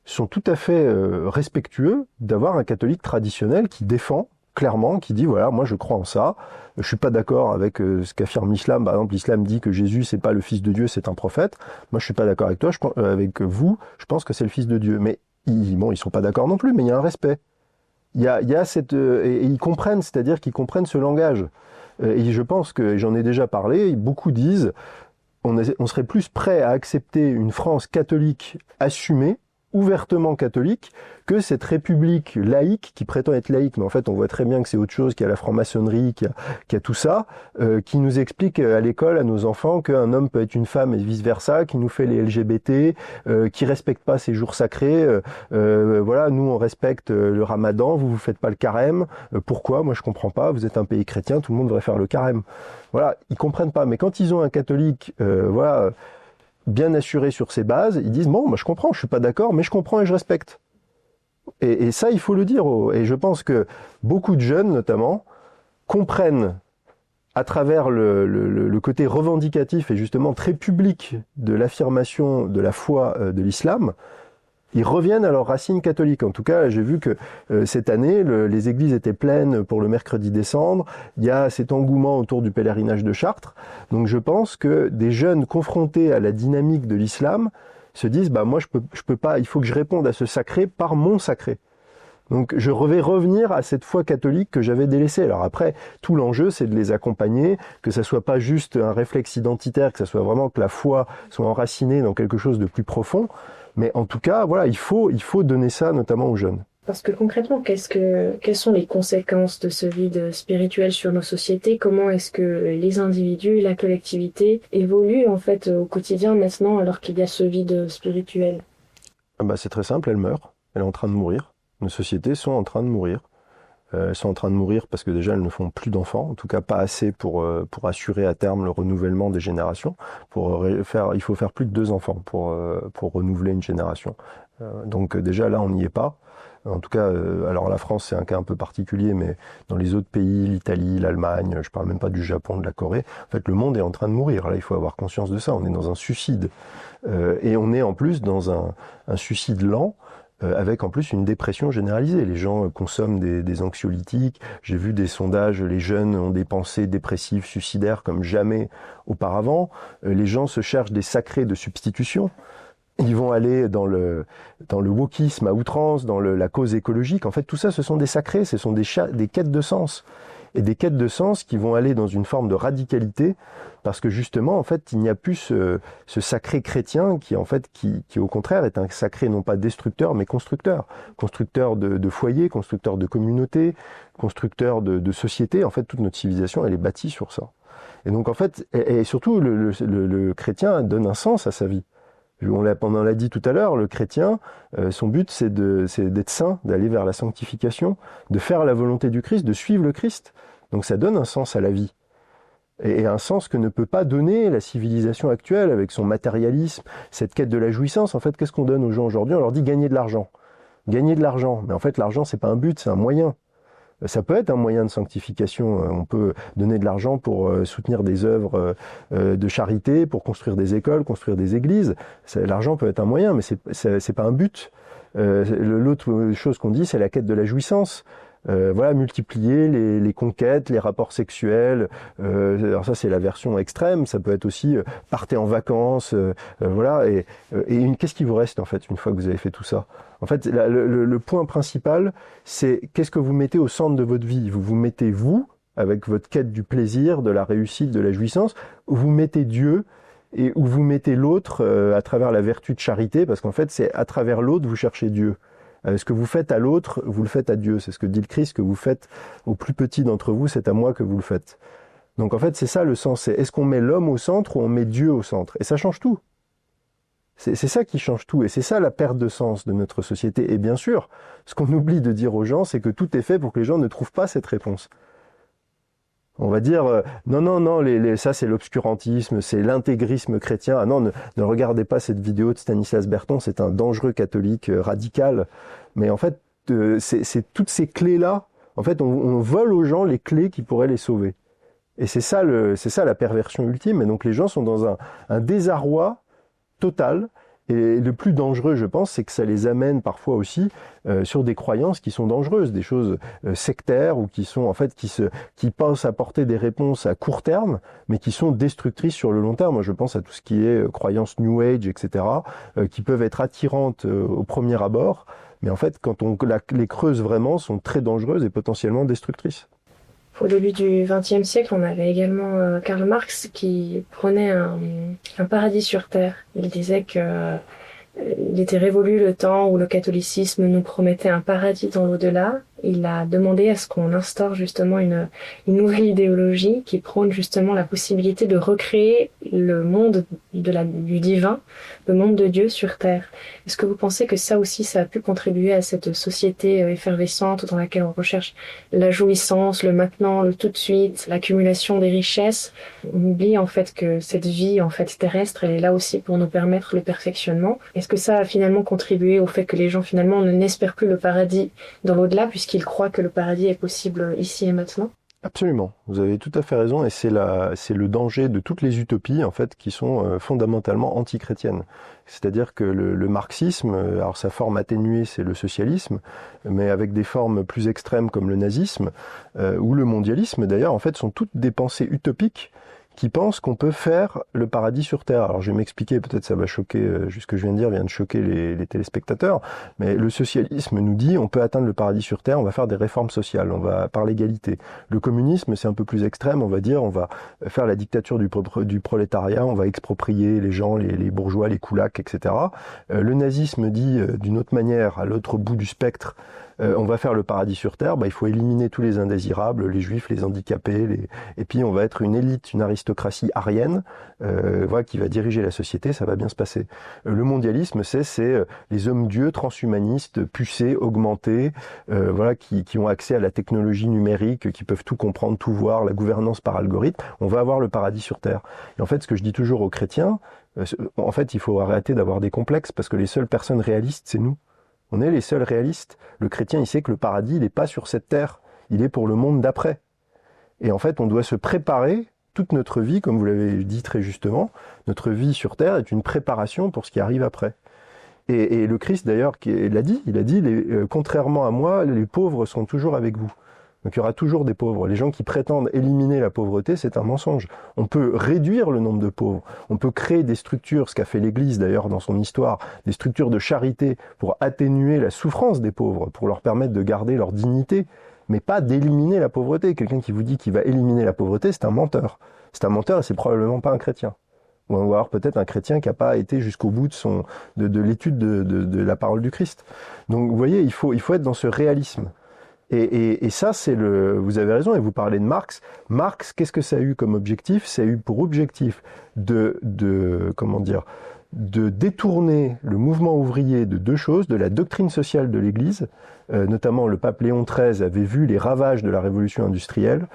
sont tout à fait respectueux d'avoir un catholique traditionnel qui défend clairement, qui dit, voilà, moi je crois en ça, je suis pas d'accord avec ce qu'affirme l'islam. Par exemple, l'islam dit que Jésus, c'est pas le fils de Dieu, c'est un prophète. Moi, je suis pas d'accord avec toi, avec vous, je pense que c'est le fils de Dieu. Mais ils sont pas d'accord non plus, mais il y a un respect. Il y a cette... et ils comprennent, c'est-à-dire qu'ils comprennent ce langage. Et je pense que, j'en ai déjà parlé, beaucoup disent... On serait plus prêt à accepter une France catholique assumée, ouvertement catholique, que cette république laïque, qui prétend être laïque, mais en fait on voit très bien que c'est autre chose, qu'il y a la franc-maçonnerie, qu'il y a tout ça, qui nous explique à l'école, à nos enfants, qu'un homme peut être une femme et vice-versa, qui nous fait les LGBT, qui respecte pas ces jours sacrés, voilà, nous on respecte le ramadan, vous faites pas le carême, pourquoi? Moi je comprends pas, vous êtes un pays chrétien, tout le monde devrait faire le carême. Voilà, ils comprennent pas, mais quand ils ont un catholique, voilà, bien assuré sur ses bases, ils disent, bon, moi je comprends, je suis pas d'accord, mais je comprends et je respecte. Et ça, il faut le dire. Et je pense que beaucoup de jeunes, notamment, comprennent à travers le côté revendicatif et justement très public de l'affirmation de la foi de l'islam, ils reviennent à leurs racines catholiques. En tout cas, j'ai vu que cette année, les églises étaient pleines pour le mercredi des Cendres. Il y a cet engouement autour du pèlerinage de Chartres. Donc je pense que des jeunes confrontés à la dynamique de l'islam se disent, bah moi je peux pas, il faut que je réponde à ce sacré par mon sacré. Donc je vais revenir à cette foi catholique que j'avais délaissée. Alors après, tout l'enjeu, c'est de les accompagner, que ça soit pas juste un réflexe identitaire, que ça soit vraiment que la foi soit enracinée dans quelque chose de plus profond. Mais en tout cas, voilà, il faut donner ça notamment aux jeunes. Parce que concrètement, quelles sont les conséquences de ce vide spirituel sur nos sociétés? Comment est-ce que les individus, la collectivité évoluent en fait au quotidien maintenant alors qu'il y a ce vide spirituel? C'est très simple, elle meurt. Elle est en train de mourir. Nos sociétés sont en train de mourir. Elles sont en train de mourir parce que déjà elles ne font plus d'enfants, en tout cas pas assez pour assurer à terme le renouvellement des générations. Il faut faire plus de 2 enfants pour renouveler une génération. Donc déjà là on n'y est pas. En tout cas, alors la France c'est un cas un peu particulier, mais dans les autres pays, l'Italie, l'Allemagne, je parle même pas du Japon, de la Corée, en fait le monde est en train de mourir. Là il faut avoir conscience de ça, on est dans un suicide. Et on est en plus dans un suicide lent, avec en plus une dépression généralisée. Les gens consomment des anxiolytiques. J'ai vu des sondages, les jeunes ont des pensées dépressives, suicidaires comme jamais auparavant. Les gens se cherchent des sacrés de substitution. Ils vont aller dans le wokisme à outrance, dans la cause écologique. En fait, tout ça, ce sont des sacrés, ce sont des quêtes de sens. Et des quêtes de sens qui vont aller dans une forme de radicalité, parce que justement, en fait, il n'y a plus ce sacré chrétien qui au contraire est un sacré non pas destructeur, mais constructeur. Constructeur de foyers, constructeur de communautés, constructeur de sociétés. En fait, toute notre civilisation, elle est bâtie sur ça. Et donc, en fait, et surtout, le chrétien donne un sens à sa vie. On l'a dit tout à l'heure, le chrétien, son but c'est d'être saint, d'aller vers la sanctification, de faire la volonté du Christ, de suivre le Christ. Donc ça donne un sens à la vie. Et un sens que ne peut pas donner la civilisation actuelle avec son matérialisme, cette quête de la jouissance. En fait, qu'est-ce qu'on donne aux gens aujourd'hui? On leur dit gagner de l'argent. Gagner de l'argent. Mais en fait, l'argent, c'est pas un but, c'est un moyen. Ça peut être un moyen de sanctification. On peut donner de l'argent pour soutenir des œuvres de charité, pour construire des écoles, construire des églises. L'argent peut être un moyen, mais c'est pas un but. L'autre chose qu'on dit, c'est la quête de la jouissance. Multiplier les conquêtes, les rapports sexuels. Alors ça, c'est la version extrême. Ça peut être aussi partez en vacances. Qu'est-ce qui vous reste en fait une fois que vous avez fait tout ça? En fait, le point principal, c'est qu'est-ce que vous mettez au centre de votre vie? Vous mettez vous, avec votre quête du plaisir, de la réussite, de la jouissance, ou vous mettez Dieu, et où vous mettez l'autre à travers la vertu de charité, parce qu'en fait, c'est à travers l'autre, vous cherchez Dieu. Ce que vous faites à l'autre, vous le faites à Dieu. C'est ce que dit le Christ, que vous faites au plus petit d'entre vous, c'est à moi que vous le faites. Donc en fait, c'est ça le sens. C'est est-ce qu'on met l'homme au centre ou on met Dieu au centre? Et ça change tout. C'est ça qui change tout, et c'est ça la perte de sens de notre société. Et bien sûr, ce qu'on oublie de dire aux gens, c'est que tout est fait pour que les gens ne trouvent pas cette réponse. On va dire, non, ça c'est l'obscurantisme, c'est l'intégrisme chrétien. Ah non, ne regardez pas cette vidéo de Stanislas Berton, c'est un dangereux catholique radical. Mais en fait, c'est toutes ces clés-là, en fait, on vole aux gens les clés qui pourraient les sauver. Et c'est ça la perversion ultime. Et donc les gens sont dans un désarroi total. Et le plus dangereux, je pense, c'est que ça les amène parfois aussi sur des croyances qui sont dangereuses, des choses sectaires ou qui sont en fait qui pensent apporter des réponses à court terme, mais qui sont destructrices sur le long terme. Moi, je pense à tout ce qui est croyances New Age, etc., qui peuvent être attirantes au premier abord, mais en fait, quand on les creuse vraiment, sont très dangereuses et potentiellement destructrices. Au début du XXe siècle, on avait également Karl Marx qui prenait un paradis sur Terre. Il disait que il était révolu le temps où le catholicisme nous promettait un paradis dans l'au-delà. Il a demandé à ce qu'on instaure justement une nouvelle idéologie qui prône justement la possibilité de recréer le monde du divin, le monde de Dieu sur Terre. Est-ce que vous pensez que ça aussi, ça a pu contribuer à cette société effervescente dans laquelle on recherche la jouissance, le maintenant, le tout de suite, l'accumulation des richesses? On oublie en fait que cette vie en fait terrestre, elle est là aussi pour nous permettre le perfectionnement. Est-ce que ça a finalement contribué au fait que les gens finalement n'espèrent plus le paradis dans l'au-delà puisqu'ils croient que le paradis est possible ici et maintenant? Absolument, vous avez tout à fait raison, et c'est le danger de toutes les utopies en fait qui sont fondamentalement anti-chrétiennes. C'est-à-dire que le marxisme, alors sa forme atténuée c'est le socialisme, mais avec des formes plus extrêmes comme le nazisme ou le mondialisme d'ailleurs, en fait sont toutes des pensées utopiques qui pensent qu'on peut faire le paradis sur Terre. Alors je vais m'expliquer, peut-être ça va choquer, juste ce que je viens de dire vient de choquer les téléspectateurs, mais le socialisme nous dit on peut atteindre le paradis sur Terre, on va faire des réformes sociales, on va par l'égalité. Le communisme c'est un peu plus extrême, on va dire on va faire la dictature du prolétariat, on va exproprier les gens, les bourgeois, les koulaks, etc. Le nazisme dit d'une autre manière, à l'autre bout du spectre, on va faire le paradis sur terre, il faut éliminer tous les indésirables, les juifs, les handicapés, et puis on va être une élite, une aristocratie aryenne, qui va diriger la société, ça va bien se passer. Le mondialisme, c'est les hommes-dieux transhumanistes, pucés, augmentés, qui ont accès à la technologie numérique, qui peuvent tout comprendre, tout voir, la gouvernance par algorithme. On va avoir le paradis sur terre. Et en fait, ce que je dis toujours aux chrétiens, en fait, il faut arrêter d'avoir des complexes, parce que les seules personnes réalistes, c'est nous. On est les seuls réalistes. Le chrétien, il sait que le paradis, il n'est pas sur cette terre. Il est pour le monde d'après. Et en fait, on doit se préparer toute notre vie, comme vous l'avez dit très justement. Notre vie sur terre est une préparation pour ce qui arrive après. Et le Christ, d'ailleurs, il a dit, contrairement à moi, les pauvres sont toujours avec vous. Donc il y aura toujours des pauvres. Les gens qui prétendent éliminer la pauvreté, c'est un mensonge. On peut réduire le nombre de pauvres. On peut créer des structures, ce qu'a fait l'Église d'ailleurs dans son histoire, des structures de charité pour atténuer la souffrance des pauvres, pour leur permettre de garder leur dignité, mais pas d'éliminer la pauvreté. Quelqu'un qui vous dit qu'il va éliminer la pauvreté, c'est un menteur. C'est un menteur et c'est probablement pas un chrétien. Ou alors peut-être un chrétien qui n'a pas été jusqu'au bout de l'étude de la parole du Christ. Donc vous voyez, il faut être dans ce réalisme. Et ça, vous avez raison, et vous parlez de Marx. Marx, qu'est-ce que ça a eu comme objectif? Ça a eu pour objectif de détourner le mouvement ouvrier de deux choses, de la doctrine sociale de l'Église, notamment le pape Léon XIII avait vu les ravages de la révolution industrielle,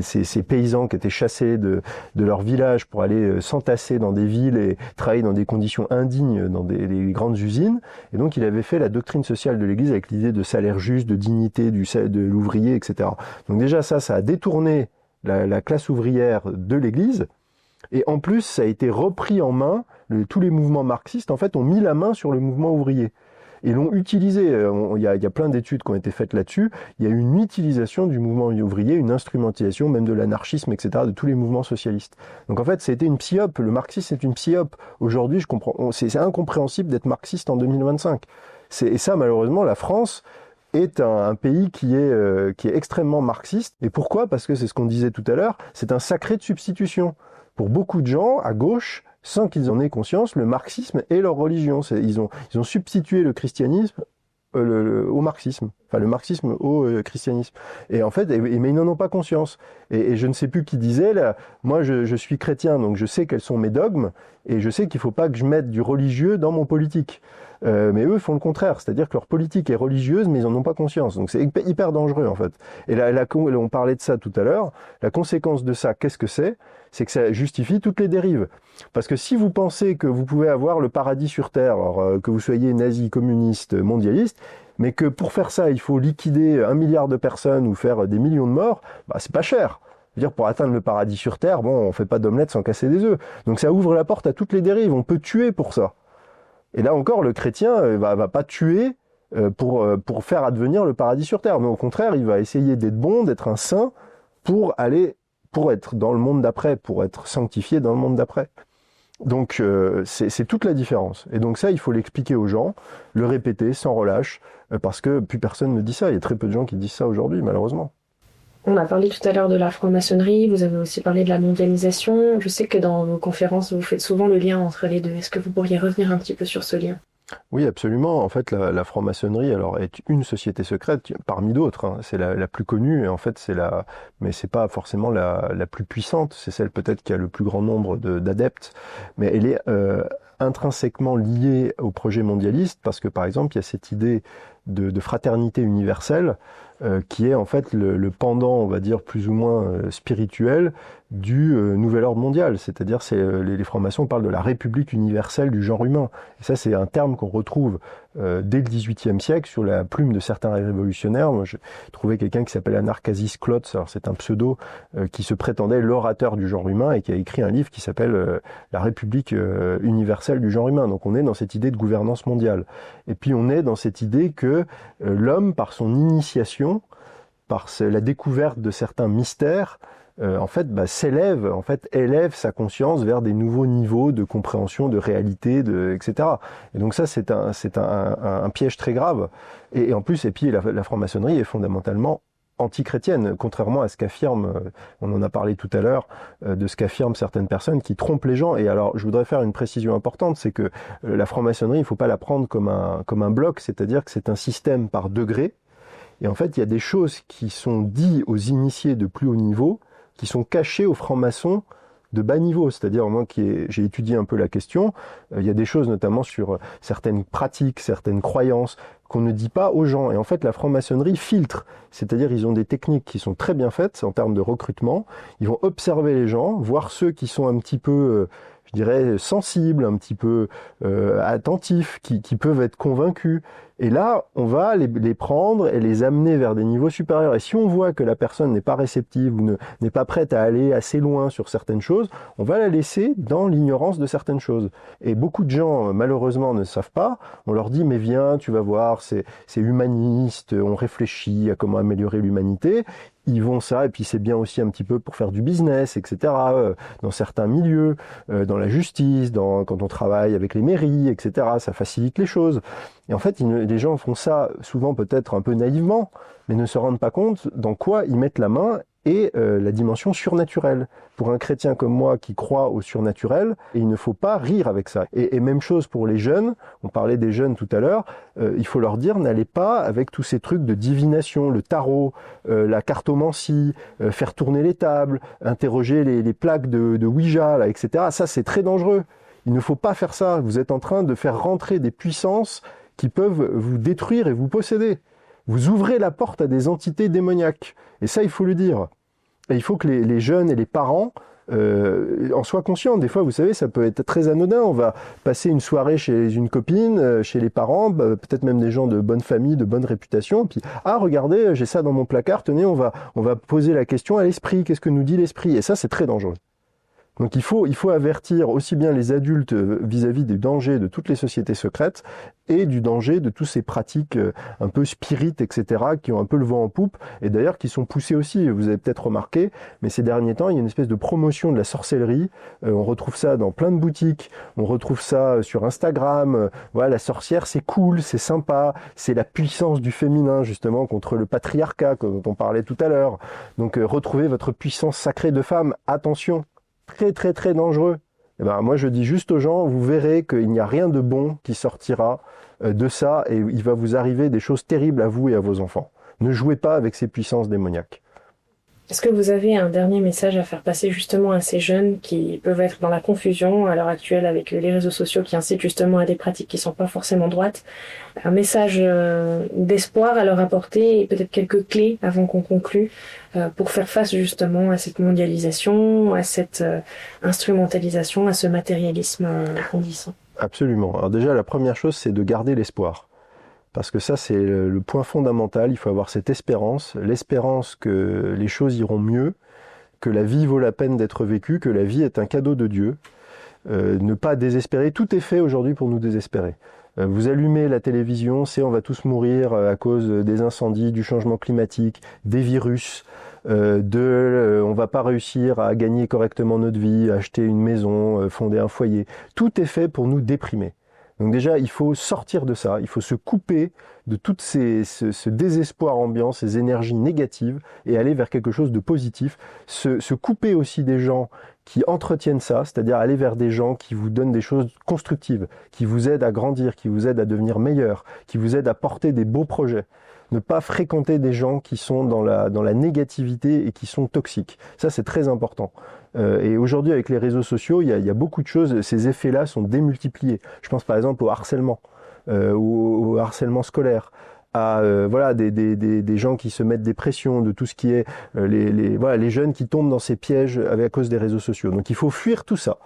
ces paysans qui étaient chassés de leur village pour aller s'entasser dans des villes et travailler dans des conditions indignes dans les grandes usines, et donc il avait fait la doctrine sociale de l'Église avec l'idée de salaire juste, de dignité de l'ouvrier, etc. Donc déjà ça a détourné la classe ouvrière de l'Église, et en plus ça a été repris en main. Tous les mouvements marxistes, en fait, ont mis la main sur le mouvement ouvrier et l'ont utilisé. Il y a plein d'études qui ont été faites là-dessus. Il y a eu une utilisation du mouvement ouvrier, une instrumentalisation, même de l'anarchisme, etc., de tous les mouvements socialistes. Donc en fait, c'était une psyope. Le marxisme, c'est une psyope. Aujourd'hui, je comprends. C'est incompréhensible d'être marxiste en 2025. Et ça, malheureusement, la France est un pays qui est extrêmement marxiste. Et pourquoi? Parce que c'est ce qu'on disait tout à l'heure. C'est un sacré de substitution. Pour beaucoup de gens, à gauche, sans qu'ils en aient conscience, le marxisme est leur religion. Ils ont substitué le christianisme au marxisme, enfin le marxisme au christianisme. Et en fait, mais ils n'en ont pas conscience. Et je ne sais plus qui disait, là, moi je suis chrétien, donc je sais quels sont mes dogmes, et je sais qu'il ne faut pas que je mette du religieux dans mon politique. Mais eux font le contraire, c'est-à-dire que leur politique est religieuse, mais ils n'en ont pas conscience. Donc c'est hyper dangereux en fait. Et là, on parlait de ça tout à l'heure, la conséquence de ça, qu'est-ce que c'est? C'est que ça justifie toutes les dérives. Parce que si vous pensez que vous pouvez avoir le paradis sur terre, alors, que vous soyez nazi, communiste, mondialiste, mais que pour faire ça, il faut liquider 1 milliard de personnes ou faire des millions de morts, c'est pas cher. C'est-à-dire, pour atteindre le paradis sur terre, on fait pas d'omelette sans casser des œufs. Donc ça ouvre la porte à toutes les dérives. On peut tuer pour ça. Et là encore, le chrétien va pas tuer pour faire advenir le paradis sur terre. Mais au contraire, il va essayer d'être bon, d'être un saint, pour être dans le monde d'après, pour être sanctifié dans le monde d'après. Donc c'est toute la différence. Et donc ça, il faut l'expliquer aux gens, le répéter sans relâche, parce que plus personne ne dit ça. Il y a très peu de gens qui disent ça aujourd'hui, malheureusement. On a parlé tout à l'heure de la franc-maçonnerie, vous avez aussi parlé de la mondialisation. Je sais que dans vos conférences, vous faites souvent le lien entre les deux. Est-ce que vous pourriez revenir un petit peu sur ce lien? Oui, absolument. En fait, la franc-maçonnerie, alors, est une société secrète parmi d'autres. Hein. C'est la plus connue, et en fait, mais c'est pas forcément la plus puissante. C'est celle peut-être qui a le plus grand nombre d'adeptes. Mais elle est intrinsèquement liée au projet mondialiste, parce que, par exemple, il y a cette idée de fraternité universelle, qui est en fait le pendant, on va dire, plus ou moins spirituel du nouvel ordre mondial. C'est-à-dire, les francs-maçons parlent de la république universelle du genre humain. Et ça, c'est un terme qu'on retrouve dès le XVIIIe siècle sur la plume de certains révolutionnaires. Moi, j'ai trouvé quelqu'un qui s'appelle Anarchasis Klotz, alors c'est un pseudo qui se prétendait l'orateur du genre humain et qui a écrit un livre qui s'appelle La république universelle du genre humain. Donc on est dans cette idée de gouvernance mondiale. Et puis on est dans cette idée que l'homme, par son initiation, par la découverte de certains mystères, élève sa conscience vers des nouveaux niveaux de compréhension, de réalité, etc. Et donc ça, c'est un piège très grave. Et en plus, la franc-maçonnerie est fondamentalement anti-chrétienne, contrairement à ce qu'affirment, on en a parlé tout à l'heure, de ce qu'affirment certaines personnes qui trompent les gens. Et alors, je voudrais faire une précision importante, c'est que la franc-maçonnerie, il ne faut pas la prendre comme un bloc, c'est-à-dire que c'est un système par degrés. Et en fait, il y a des choses qui sont dites aux initiés de plus haut niveau, qui sont cachées aux francs-maçons de bas niveau. C'est-à-dire, moi j'ai étudié un peu la question, il y a des choses notamment sur certaines pratiques, certaines croyances qu'on ne dit pas aux gens. Et en fait, la franc-maçonnerie filtre. C'est-à-dire, ils ont des techniques qui sont très bien faites en termes de recrutement. Ils vont observer les gens, voir ceux qui sont un petit peu, je dirais, sensibles, un petit peu attentifs, qui peuvent être convaincus. Et là, on va les prendre et les amener vers des niveaux supérieurs. Et si on voit que la personne n'est pas réceptive ou n'est pas prête à aller assez loin sur certaines choses, on va la laisser dans l'ignorance de certaines choses. Et beaucoup de gens, malheureusement, ne savent pas. On leur dit, mais viens, tu vas voir, c'est humaniste, on réfléchit à comment améliorer l'humanité. Ils vont ça, et puis c'est bien aussi un petit peu pour faire du business, etc., dans certains milieux, dans la justice, quand on travaille avec les mairies, etc., ça facilite les choses. Et en fait, les gens font ça souvent peut-être un peu naïvement, mais ne se rendent pas compte dans quoi ils mettent la main et la dimension surnaturelle. Pour un chrétien comme moi qui croit au surnaturel, il ne faut pas rire avec ça. Et même chose pour les jeunes, on parlait des jeunes tout à l'heure, il faut leur dire, n'allez pas avec tous ces trucs de divination, le tarot, la cartomancie, faire tourner les tables, interroger les plaques de Ouija, là, etc. Ça, c'est très dangereux. Il ne faut pas faire ça. Vous êtes en train de faire rentrer des puissances qui peuvent vous détruire et vous posséder. Vous ouvrez la porte à des entités démoniaques. Et ça, il faut le dire. Et il faut que les jeunes et les parents en soient conscients. Des fois, vous savez, ça peut être très anodin. On va passer une soirée chez une copine, chez les parents, peut-être même des gens de bonne famille, de bonne réputation. Puis, regardez, j'ai ça dans mon placard. Tenez, on va poser la question à l'esprit. Qu'est-ce que nous dit l'esprit? Et ça, c'est très dangereux. Donc il faut avertir aussi bien les adultes vis-à-vis des dangers de toutes les sociétés secrètes et du danger de toutes ces pratiques un peu spirites, etc., qui ont un peu le vent en poupe, et d'ailleurs qui sont poussées aussi, vous avez peut-être remarqué, mais ces derniers temps, il y a une espèce de promotion de la sorcellerie, on retrouve ça dans plein de boutiques, on retrouve ça sur Instagram, voilà, la sorcière c'est cool, c'est sympa, c'est la puissance du féminin justement contre le patriarcat dont on parlait tout à l'heure, donc retrouvez votre puissance sacrée de femme, attention, très très très dangereux. Et moi je dis juste aux gens, vous verrez qu'il n'y a rien de bon qui sortira de ça et il va vous arriver des choses terribles à vous et à vos enfants. Ne jouez pas avec ces puissances démoniaques. Est-ce que vous avez un dernier message à faire passer justement à ces jeunes qui peuvent être dans la confusion à l'heure actuelle avec les réseaux sociaux qui incitent justement à des pratiques qui ne sont pas forcément droites? Un message d'espoir à leur apporter et peut-être quelques clés avant qu'on conclue pour faire face justement à cette mondialisation, à cette instrumentalisation, à ce matérialisme grandissant. Absolument. Alors déjà, la première chose, c'est de garder l'espoir. Parce que ça, c'est le point fondamental. Il faut avoir cette espérance, l'espérance que les choses iront mieux, que la vie vaut la peine d'être vécue, que la vie est un cadeau de Dieu. Ne pas désespérer. Tout est fait aujourd'hui pour nous désespérer. Vous allumez la télévision, on va tous mourir à cause des incendies, du changement climatique, des virus, on va pas réussir à gagner correctement notre vie, acheter une maison, fonder un foyer. Tout est fait pour nous déprimer. Donc déjà, il faut sortir de ça, il faut se couper de tout ce désespoir ambiant, ces énergies négatives, et aller vers quelque chose de positif. Se couper aussi des gens qui entretiennent ça, c'est-à-dire aller vers des gens qui vous donnent des choses constructives, qui vous aident à grandir, qui vous aident à devenir meilleur, qui vous aident à porter des beaux projets. Ne pas fréquenter des gens qui sont dans la négativité et qui sont toxiques. Ça, c'est très important. Et aujourd'hui, avec les réseaux sociaux, il y a beaucoup de choses, ces effets-là sont démultipliés. Je pense par exemple au harcèlement, au harcèlement scolaire, à des gens qui se mettent des pressions, de tout ce qui est les jeunes qui tombent dans ces pièges à cause des réseaux sociaux. Donc il faut fuir tout ça.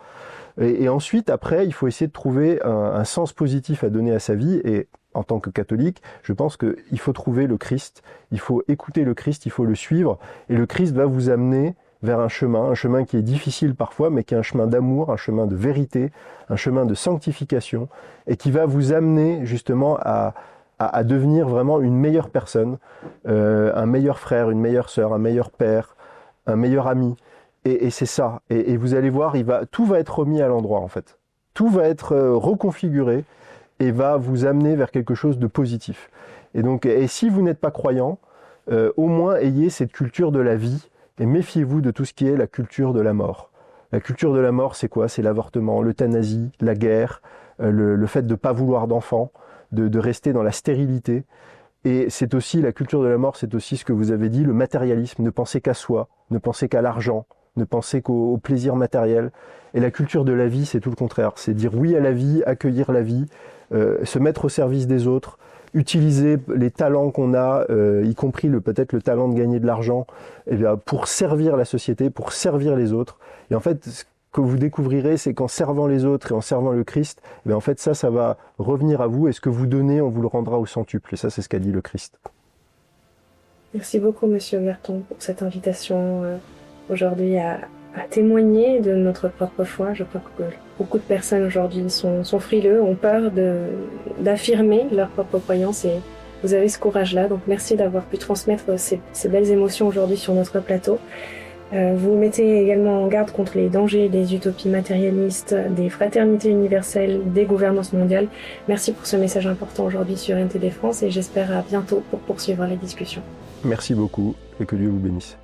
Et ensuite, après, il faut essayer de trouver un sens positif à donner à sa vie. Et en tant que catholique, je pense qu'il faut trouver le Christ, il faut écouter le Christ, il faut le suivre. Et le Christ va vous amener vers un chemin qui est difficile parfois, mais qui est un chemin d'amour, un chemin de vérité, un chemin de sanctification, et qui va vous amener justement à devenir vraiment une meilleure personne, un meilleur frère, une meilleure sœur, un meilleur père, un meilleur ami. Et c'est ça. Et vous allez voir, tout va être remis à l'endroit en fait. Tout va être reconfiguré et va vous amener vers quelque chose de positif. Et si vous n'êtes pas croyant, au moins ayez cette culture de la vie et méfiez-vous de tout ce qui est la culture de la mort. La culture de la mort, c'est quoi? C'est l'avortement, l'euthanasie, la guerre, le fait de ne pas vouloir d'enfants, de rester dans la stérilité. Et c'est aussi, la culture de la mort, c'est aussi ce que vous avez dit, le matérialisme, ne penser qu'à soi, ne penser qu'à l'argent, ne penser qu'au plaisir matériel. Et la culture de la vie, c'est tout le contraire. C'est dire oui à la vie, accueillir la vie, se mettre au service des autres, utiliser les talents qu'on a, y compris peut-être le talent de gagner de l'argent, eh bien, pour servir la société, pour servir les autres. Et en fait, ce que vous découvrirez, c'est qu'en servant les autres et en servant le Christ, eh bien, en fait, ça va revenir à vous. Et ce que vous donnez, on vous le rendra au centuple. Et ça, c'est ce qu'a dit le Christ. Merci beaucoup, Monsieur Berton, pour cette invitation aujourd'hui à témoigner de notre propre foi. Je crois que beaucoup de personnes aujourd'hui sont frileux, ont peur d'affirmer leur propre croyance, et vous avez ce courage-là. Donc merci d'avoir pu transmettre ces belles émotions aujourd'hui sur notre plateau. Vous mettez également en garde contre les dangers des utopies matérialistes, des fraternités universelles, des gouvernances mondiales. Merci pour ce message important aujourd'hui sur NTD France, et j'espère à bientôt pour poursuivre la discussion. Merci beaucoup et que Dieu vous bénisse.